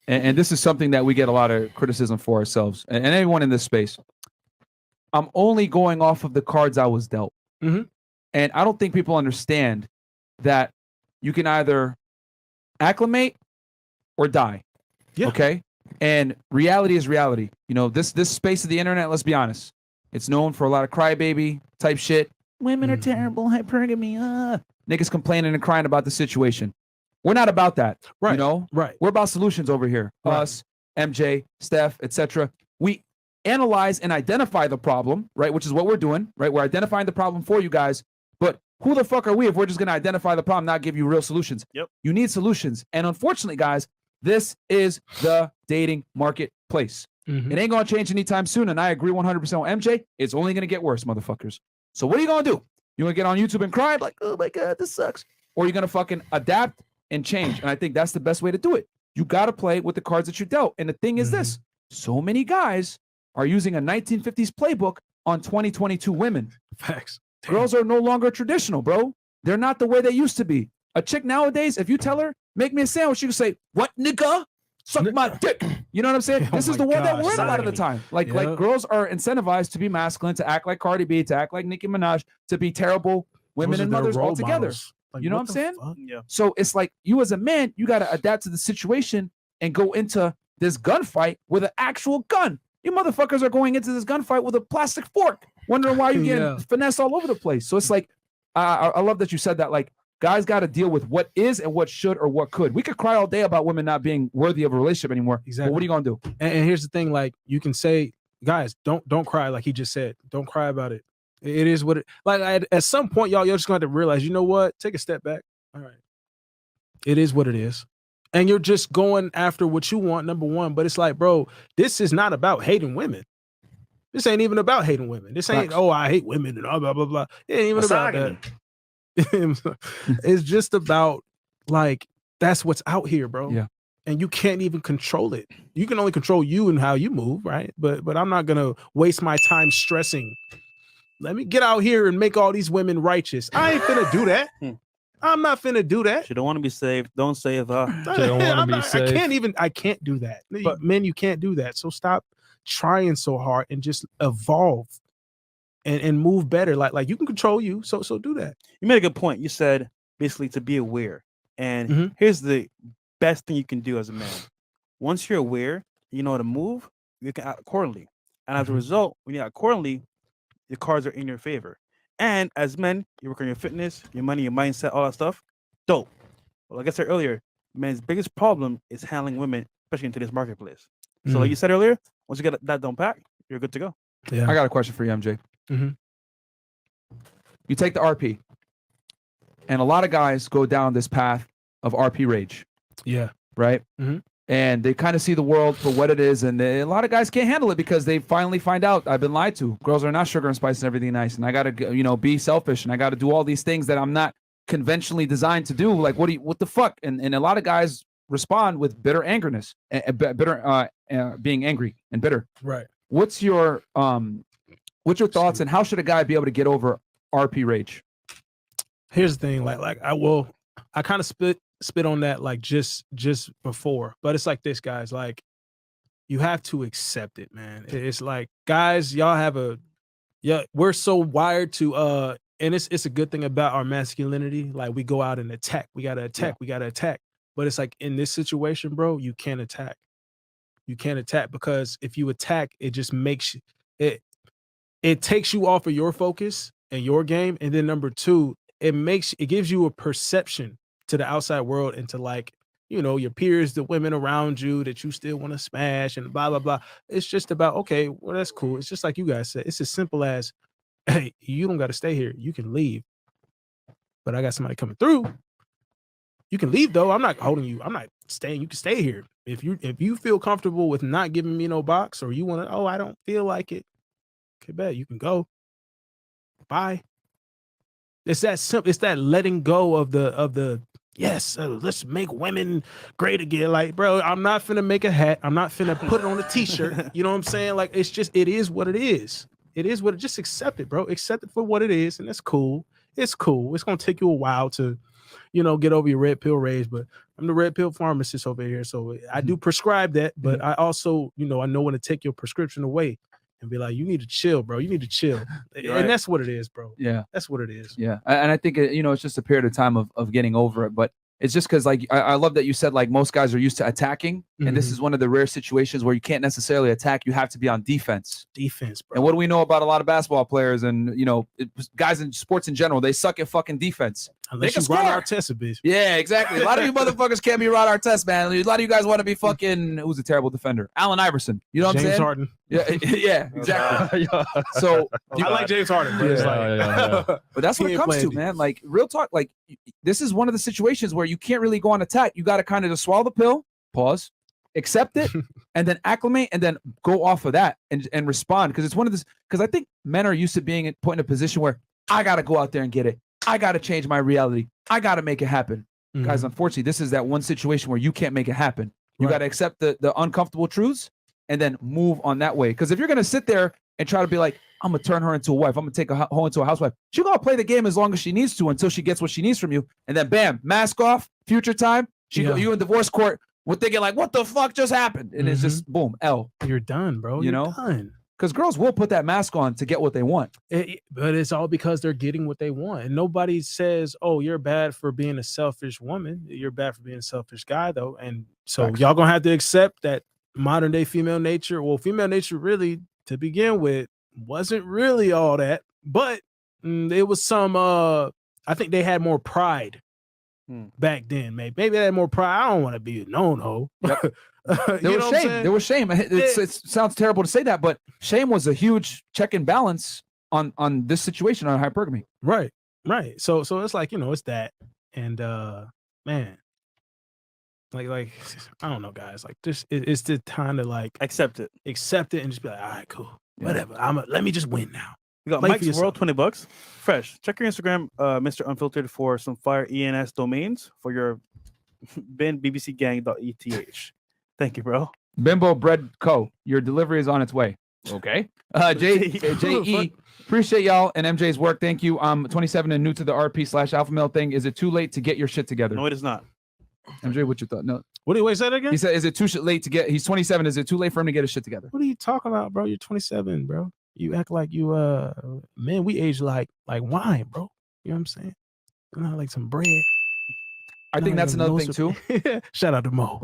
A: And this is something that we get a lot of criticism for ourselves and anyone in this space. I'm only going off of the cards I was dealt.
B: Mhm.
A: And I don't think people understand that you can either acclimate or die.
B: Yeah.
A: Okay. And reality is reality. You know, this space of the internet, let's be honest, it's known for a lot of crybaby type shit. Women are terrible, hypergamy. Niggas complaining and crying about the situation. We're not about that.
B: Right.
A: You know?
B: Right.
A: We're about solutions over here.
B: Right.
A: Us, MJ, Steph, etc. We analyze and identify the problem, right? Which is what we're doing, right? We're identifying the problem for you guys. But who the fuck are we if we're just going to identify the problem, not give you real solutions?
C: Yep.
A: You need solutions. And unfortunately, guys, this is the dating marketplace.
B: Mhm.
A: It ain't going to change anytime soon. And I agree 100% with MJ. It's only going to get worse, motherfuckers. So what are you going to do? You going to get on YouTube and cry like, oh my God, this sucks? Or are you going to fucking adapt and change? And I think that's the best way to do it. You got to play with the cards that you dealt. And the thing is this, so many guys are using a 1950s playbook on 2022 women.
B: Facts. Damn.
A: Girls are no longer traditional, bro. They're not the way they used to be. A chick nowadays, if you tell her, make me a sandwich, she can say, what, nigga? Suck my dick. You know what I'm saying?
B: Oh
A: This is
B: my
A: the world that
B: gosh,
A: we're in a lot of the time. Like girls are incentivized to be masculine, to act like Cardi B, to act like Nicki Minaj, to be terrible women
B: Those are
A: and
B: their
A: mothers
B: role
A: altogether.
B: models. Like,
A: You know
B: what
A: what I'm
B: the
A: saying?
B: fuck?
C: yeah.
A: So it's like you as a man, you got to adapt to the situation and go into this gunfight with an actual gun. You motherfuckers are going into this gunfight with a plastic fork, wondering why you're getting
B: Yeah.
A: finesse all over the place. So it's like, I love that you said that. Like, guys got to deal with what is and what should or what could. We could cry all day about women not being worthy of a relationship anymore.
B: Exactly.
A: But what are you going to do?
B: And here's the thing, like you can say guys, don't cry. Like he just said, don't cry about it. It is what it like. At some point, you're just going to have to realize, you know what? Take a step back. All right, it is what it is, and you're just going after what you want. Number one, but it's like, bro, this is not about hating women. This ain't even about hating women. This ain't, oh, I hate women and blah, blah, blah, blah. It ain't even about that. It's just about, like, that's what's out here, bro.
A: Yeah.
B: And you can't even control it. You can only control you and how you move, right? But I'm not going to waste my time stressing. Let me get out here and make all these women righteous. I ain't finna do that. I'm not finna do that.
C: She don't want to be saved. Don't save her.
D: She don't want to be saved.
B: I can't do that.
C: But
B: men, you can't do that. So stop trying so hard and just evolve and move better. Like you can control you. So do that.
C: You made a good point. You said basically to be aware. And here's the best thing you can do as a man. Once you're aware, you know how to move, you can act accordingly. And as a result, when you act accordingly, the cards are in your favor. And as men, you work on your fitness, your money, your mindset, all that stuff. Dope. Well, like I said earlier, men's biggest problem is handling women, especially in today's marketplace. So like you said earlier, once you get that done pack, you're good to go.
A: Yeah. I got a question for you, MJ. You take the RP, and a lot of guys go down this path of RP rage.
B: Yeah.
A: Right? And they kind of see the world for what it is, and a lot of guys can't handle it because they finally find out, I've been lied to. Girls are not sugar and spice and everything nice, and I got to, be selfish, and I got to do all these things that I'm not conventionally designed to do. Like, what the fuck? And a lot of guys respond with bitter angerness, being angry and bitter.
B: Right.
A: What's your thoughts, and how should a guy be able to get over RP rage?
B: Here's the thing, like I kind of spit on that like just before, but it's like this, guys. Like, you have to accept it, man. It's like, guys, y'all we're so wired to and it's a good thing about our masculinity. Like, we go out and attack. We gotta attack. We gotta attack. But it's like, in this situation, bro, you can't attack. You can't attack, because if you attack, it just makes it takes you off of your focus and your game. And then number two, it gives you a perception to the outside world and to, like, your peers, the women around you that you still want to smash and blah, blah, blah. It's just about, okay, well, that's cool. It's just like you guys said. It's as simple as, hey, you don't got to stay here. You can leave. But I got somebody coming through. You can leave, though. I'm not holding you. I'm not staying. You can stay here. If you feel comfortable with not giving me no box, or you want to, I don't feel like it. Okay, bet you can go. Bye. It's that simple. It's that letting go of the yes, let's make women great again. Like, bro, I'm not finna make a hat. I'm not finna put it on a t-shirt. You know what I'm saying? Like, it is what it is. It is what it, just accept it, bro. Accept it for what it is, and it's cool. It's cool. It's gonna take you a while to, get over your red pill rage, but I'm the red pill pharmacist over here. So I do prescribe that, but I also, I know when to take your prescription away and be like, you need to chill, bro. You need to chill. Right. And that's what it is, bro.
A: Yeah.
B: That's what it is.
A: Yeah. And I think, it's just a period of time of getting over it. But it's just because, like, I love that you said, like, most guys are used to attacking. And this is one of the rare situations where you can't necessarily attack. You have to be on defense.
B: Defense, bro.
A: And what do we know about a lot of basketball players and, guys in sports in general? They suck at fucking defense.
B: Unless you Ron Artest, bitch.
A: Yeah, exactly. A lot of you motherfuckers can't be Ron Artest, man. A lot of you guys want to be fucking, who's a terrible defender? Allen Iverson. You know what I'm saying?
B: James Harden.
A: Yeah, exactly. So
B: I like James Harden. But
A: but that's what it comes to, man. Like, real talk. Like, this is one of the situations where you can't really go on attack. You got to kind of just swallow the pill, pause, accept it, and then acclimate, and then go off of that and respond. Because it's one of this. Because I think men are used to being put in a position where I got to go out there and get it. I got to change my reality. I got to make it happen. Guys, unfortunately, this is that one situation where you can't make it happen. You got to accept the uncomfortable truths and then move on that way. Because if you're going to sit there and try to be like, I'm going to turn her into a wife, I'm going to take her into a housewife, she's going to play the game as long as she needs to until she gets what she needs from you. And then bam, mask off, future time, you in divorce court, we're thinking like, what the fuck just happened? And it's just boom, L.
B: You're done, bro. You're done.
A: Because girls will put that mask on to get what they want.
B: But it's all because they're getting what they want. And nobody says, oh, you're bad for being a selfish woman. You're bad for being a selfish guy, though. And so y'all going to have to accept that modern day female nature, really, to begin with, wasn't really all that. But it was some, I think they had more pride back then. Maybe they had more pride. I don't want to be a no-no.
A: There was shame. There was shame. It sounds terrible to say that, but shame was a huge check and balance on this situation on hypergamy.
B: Right. So it's like, it's that. And man, like I don't know, guys. Like this, it's the time to like
C: accept it,
B: and just be like, all right, cool, whatever. Let me just win now.
C: We got Mike's World, $20. Fresh. Check your Instagram, Mr. Unfiltered, for some fire ENS domains for your bbcgang.eth. Thank you, bro.
A: Bimbo Bread Co. Your delivery is on its way. Okay. JE, appreciate y'all and MJ's work. Thank you. I'm 27 and new to the RP/alpha male thing. Is it too late to get your shit together?
C: No, it is not.
A: MJ, what you thought? No.
B: What do you say that again?
A: He said, is it too late to get? He's 27. Is it too late for him to get his shit together?
B: What are you talking about, bro? You're 27, bro. You act like you man, we age like wine, bro. You know what I'm saying? Like some bread.
A: I think that's another thing too.
B: Shout out to Mo.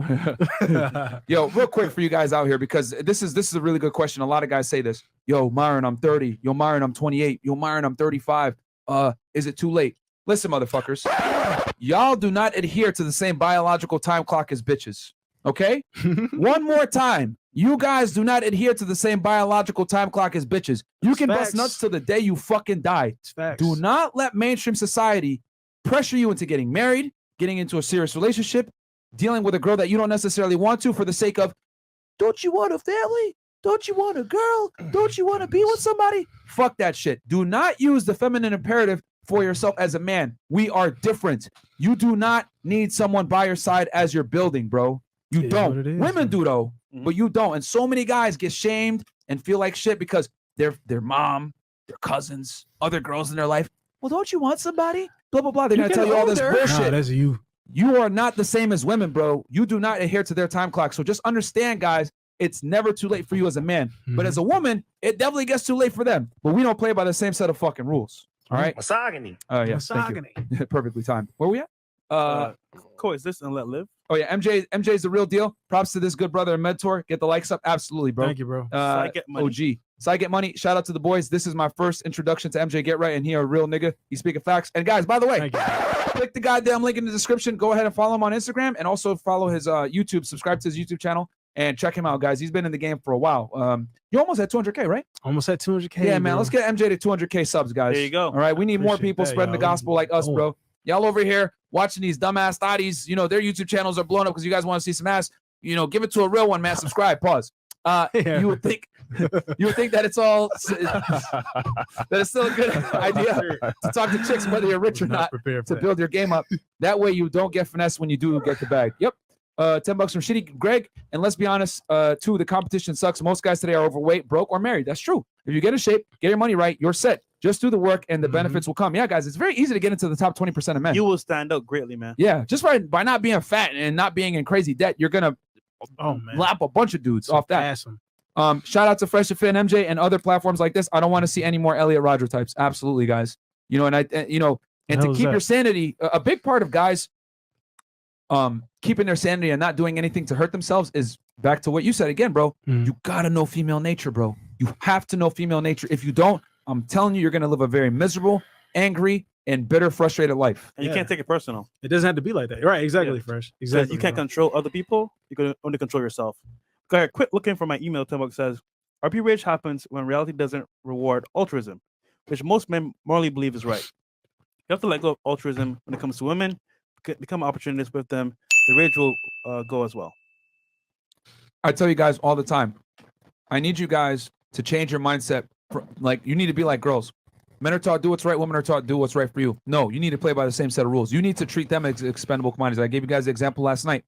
A: Yo, real quick for you guys out here, because this is a really good question. A lot of guys say this. Yo, Myron, I'm 30. Yo, Myron, I'm 28. Yo, Myron, I'm 35. Is it too late? Listen, motherfuckers. Y'all do not adhere to the same biological time clock as bitches. Okay? One more time. You guys do not adhere to the same biological time clock as bitches. You can bust nuts till the day you fucking die. Do not let mainstream society pressure you into getting married, getting into a serious relationship, dealing with a girl that you don't necessarily want to for the sake of, don't you want a family? Don't you want a girl? Don't you want to be with somebody? Fuck that shit. Do not use the feminine imperative for yourself as a man. We are different. You do not need someone by your side as you're building, bro. You don't. Women do though, but you don't. And so many guys get shamed and feel like shit because their mom, their cousins, other girls in their life. Well, don't you want somebody? Blah, blah, blah. They're going to tell you all this bullshit.
B: Nah, that's you.
A: You are not the same as women, bro. You do not adhere to their time clock. So just understand, guys, it's never too late for you as a man. But as a woman, it definitely gets too late for them. But we don't play by the same set of fucking rules. All right?
E: Misogyny.
A: Oh, yeah. Misogyny. Perfectly timed. Where we at?
C: Coexist and let live.
A: Oh, yeah. MJ's the real deal. Props to this good brother and mentor. Get the likes up. Absolutely, bro.
B: Thank you, bro.
A: OG. So I get money. Shout out to the boys. This is my first introduction to MJ Get Right, and he a real nigga. He's speaking facts. And guys, by the way, click the goddamn link in the description. Go ahead and follow him on Instagram, and also follow his YouTube. Subscribe to his YouTube channel and check him out, guys. He's been in the game for a while. You almost at 200K, right?
B: Almost at 200K.
A: Yeah, man. Let's get MJ to 200K subs, guys.
C: There you go.
A: All right, we need more people spreading the gospel like us, bro. Y'all over here watching these dumbass thotties. You know their YouTube channels are blown up because you guys want to see some ass. You know, give it to a real one, man. Subscribe. Pause. You would think that it's all that it's still a good idea to talk to chicks whether you're rich or not to build your game up. That way you don't get finessed when you do get the bag. Yep. $10 from Shitty Greg. And let's be honest, too, the competition sucks. Most guys today are overweight, broke, or married. That's true. If you get in shape, get your money right, you're set. Just do the work and the benefits will come. Yeah, guys, it's very easy to get into the top 20% of men.
C: You will stand out greatly, man.
A: Yeah, just by not being fat and not being in crazy debt, you're gonna lap a bunch of dudes off that.
B: Awesome.
A: Shout out to Fresh and Fit and MJ and other platforms like this. I don't want to see any more Elliot Rodger types. Absolutely, guys. You know, and to keep your sanity, a big part of guys keeping their sanity and not doing anything to hurt themselves is back to what you said again, bro. You gotta know female nature, bro. You have to know female nature. If you don't, I'm telling you, you're gonna live a very miserable, angry, and bitter, frustrated life.
C: And you can't take it personal.
B: It doesn't have to be like that. Right, exactly, Fresh. Exactly.
C: You can't control other people. You can only control yourself. Go ahead, quit looking for my email. Timbuk says, RP rage happens when reality doesn't reward altruism, which most men morally believe is right. You have to let go of altruism when it comes to women. Become opportunists with them. The rage will go as well.
A: I tell you guys all the time, I need you guys to change your mindset. Like, you need to be like girls. Men are taught to do what's right. Women are taught to do what's right for you. No, you need to play by the same set of rules. You need to treat them as expendable commodities. I gave you guys the example last night.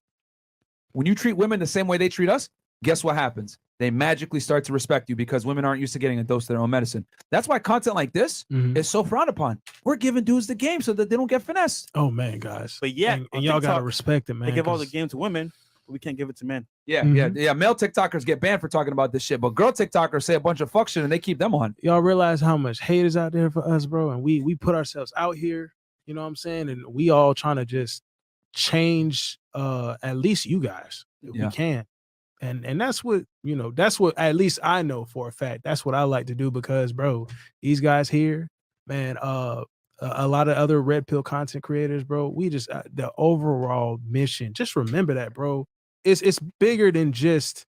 A: When you treat women the same way they treat us, guess what happens? They magically start to respect you because women aren't used to getting a dose of their own medicine. That's why content like this is so frowned upon. We're giving dudes the game so that they don't get finessed.
B: Oh, man, guys.
C: But yeah,
B: and y'all got to respect it, man.
C: They give all the game to women, but we can't give it to men.
A: Yeah, male TikTokers get banned for talking about this shit, but girl TikTokers say a bunch of fuck shit and they keep them on.
B: Y'all realize how much hate is out there for us, bro? And we put ourselves out here, you know what I'm saying? And we all trying to just change at least you guys if we can. And that's what, that's what at least I know for a fact. That's what I like to do because, bro, these guys here, man, a lot of other red pill content creators, bro, we just the overall mission, just remember that, bro. it's bigger than just.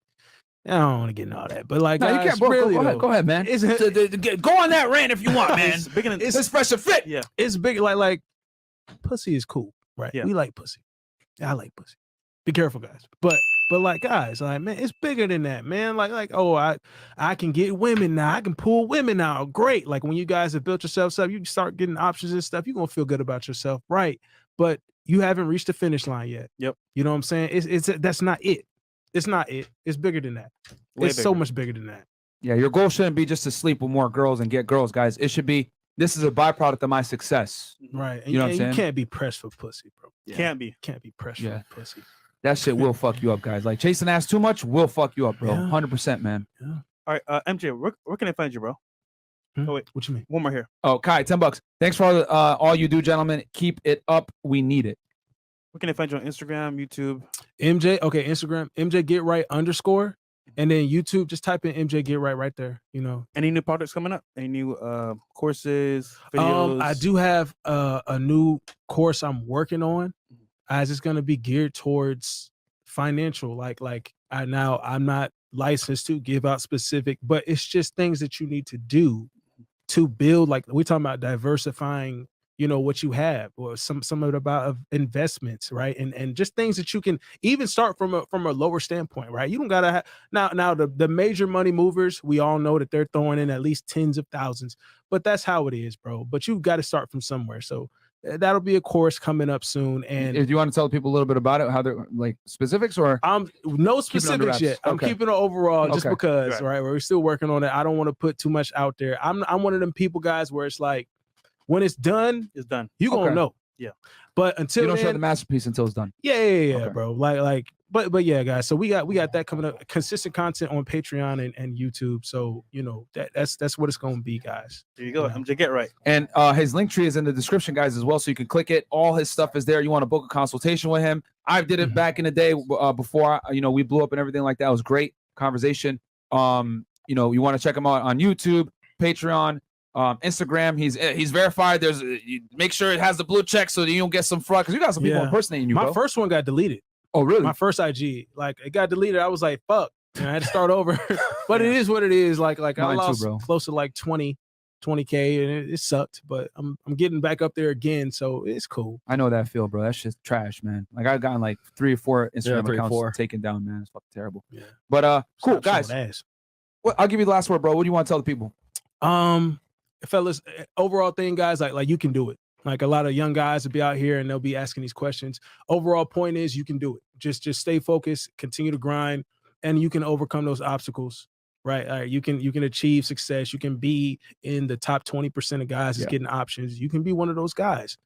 B: I don't want to get into all that, but like,
A: No, you
B: guys,
A: can't, bro.
B: really,
A: Go ahead, man.
B: It's,
A: Go on that rant if you want, man.
C: It's bigger than
A: It's fresh and fit.
C: yeah.
B: it's big. Like, pussy is cool, right?
C: Yeah.
B: We like pussy. I like pussy. Be careful, guys. But like, guys, like, man, it's bigger than that, man. Like, oh, I can get women now. I can pull women out. Great. Like when you guys have built yourselves up, you start getting options and stuff. You're gonna feel good about yourself, right? But you haven't reached the finish line yet.
C: Yep.
B: You know what I'm saying? It's that's not it. It's not it. It's bigger than that.
C: Way
B: It's so
C: bigger.
B: much bigger than that.
A: Yeah, your goal shouldn't be just to sleep with more girls and get girls, guys. It should be, this is a byproduct of my success.
B: Right. And
A: You know what I'm
B: you
A: saying?
B: can't be pressed for pussy, bro.
A: Yeah.
C: Can't be.
B: Can't be pressed
A: Yeah.
B: for pussy.
A: That shit will fuck you up, guys. Like chasing ass too much will fuck you up, bro.
B: Yeah.
A: 100%, man.
C: All right, MJ, where can I find you, bro? Oh wait,
B: What you mean?
C: one more here.
A: Oh, Kai, $10. Thanks for all you do, gentlemen. Keep it up. We need it.
C: Where can I find you on Instagram, YouTube?
B: MJ, okay, Instagram, MJ GetRight _, and then YouTube, just type in MJ GetRight right there. You know.
C: Any new projects coming up? Any new courses, videos?
B: I do have a new course I'm working on. As it's gonna be geared towards financial. Like I'm not licensed to give out specific, but it's just things that you need to do to build. Like we're talking about diversifying, you know, what you have, or some of it about investments, right? And just things that you can even start from a lower standpoint, right? You don't gotta have now the major money movers, we all know that they're throwing in at least tens of thousands, but that's how it is, bro. But you got to start from somewhere. So that'll be a course coming up soon. And
A: If you want to tell people a little bit about it, how they're like specifics or
B: no
A: Keep it under
B: specifics
A: wraps.
B: yet. I'm
A: Okay.
B: keeping it overall just
A: Okay.
B: because, right? We're still working on it. I don't want to put too much out there. I'm one of them people, guys, where it's like when it's done,
C: It's done.
B: you gonna
A: Okay.
B: know.
C: Yeah.
B: But until
A: you don't show
B: then,
A: the masterpiece until it's done.
B: yeah,
A: Okay.
B: bro. Like, but yeah, guys. So we got that coming up. Consistent content on Patreon and YouTube. So you know that's what it's gonna be, guys.
C: There you go.
B: Yeah.
C: MJ GetRight.
A: And his link tree is in the description, guys, as well. So you can click it. All his stuff is there. You want to book a consultation with him. I did it back in the day before, we blew up and everything like that. It was great conversation. You want to check him out on YouTube, Patreon, Instagram. He's verified. Make sure it has the blue check so that you don't get some fraud, because you got some people
B: Yeah.
A: impersonating you,
B: My
A: bro.
B: first one got deleted.
A: Oh, really?
B: My first IG, like it got deleted. I was like, fuck. And I had to start over. But it is what it is. Like I
A: Mine too,
B: lost
A: bro.
B: close to like 20K, and it sucked. But I'm getting back up there again, so it's cool.
A: I know that feel, bro. That shit's trash, man. Like I've gotten like 3 or 4 Instagram
D: 3 or
A: accounts
D: 4.
A: taken down, man. It's fucking terrible.
B: Yeah.
A: But cool,
B: Stop
A: guys.
B: showing ass.
A: I'll give you the last word, bro. What do you want to tell the people?
B: Fellas, overall thing, guys, like you can do it. Like a lot of young guys will be out here and they'll be asking these questions. Overall point is you can do it. Just stay focused, continue to grind, and you can overcome those obstacles. Right. You can achieve success. You can be in the top 20% of guys that's getting options. You can be one of those guys.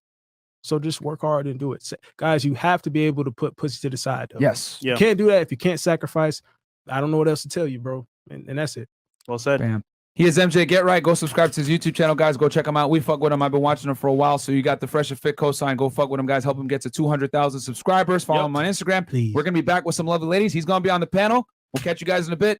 B: So just work hard and do it. Guys, you have to be able to put pussy to the side, though.
A: Yes.
C: Yeah.
B: You can't do that if you can't sacrifice. I don't know what else to tell you, bro. And that's it.
C: Well said.
A: Bam. He is MJ GetRight. Go subscribe to his YouTube channel, guys. Go check him out. We fuck with him. I've been watching him for a while. So you got the Fresh and Fit cosign. Go fuck with him, guys. Help him get to 200,000 subscribers. Follow him on Instagram.
B: Please.
A: We're going to be back with some lovely ladies. He's going to be on the panel. We'll catch you guys in a bit.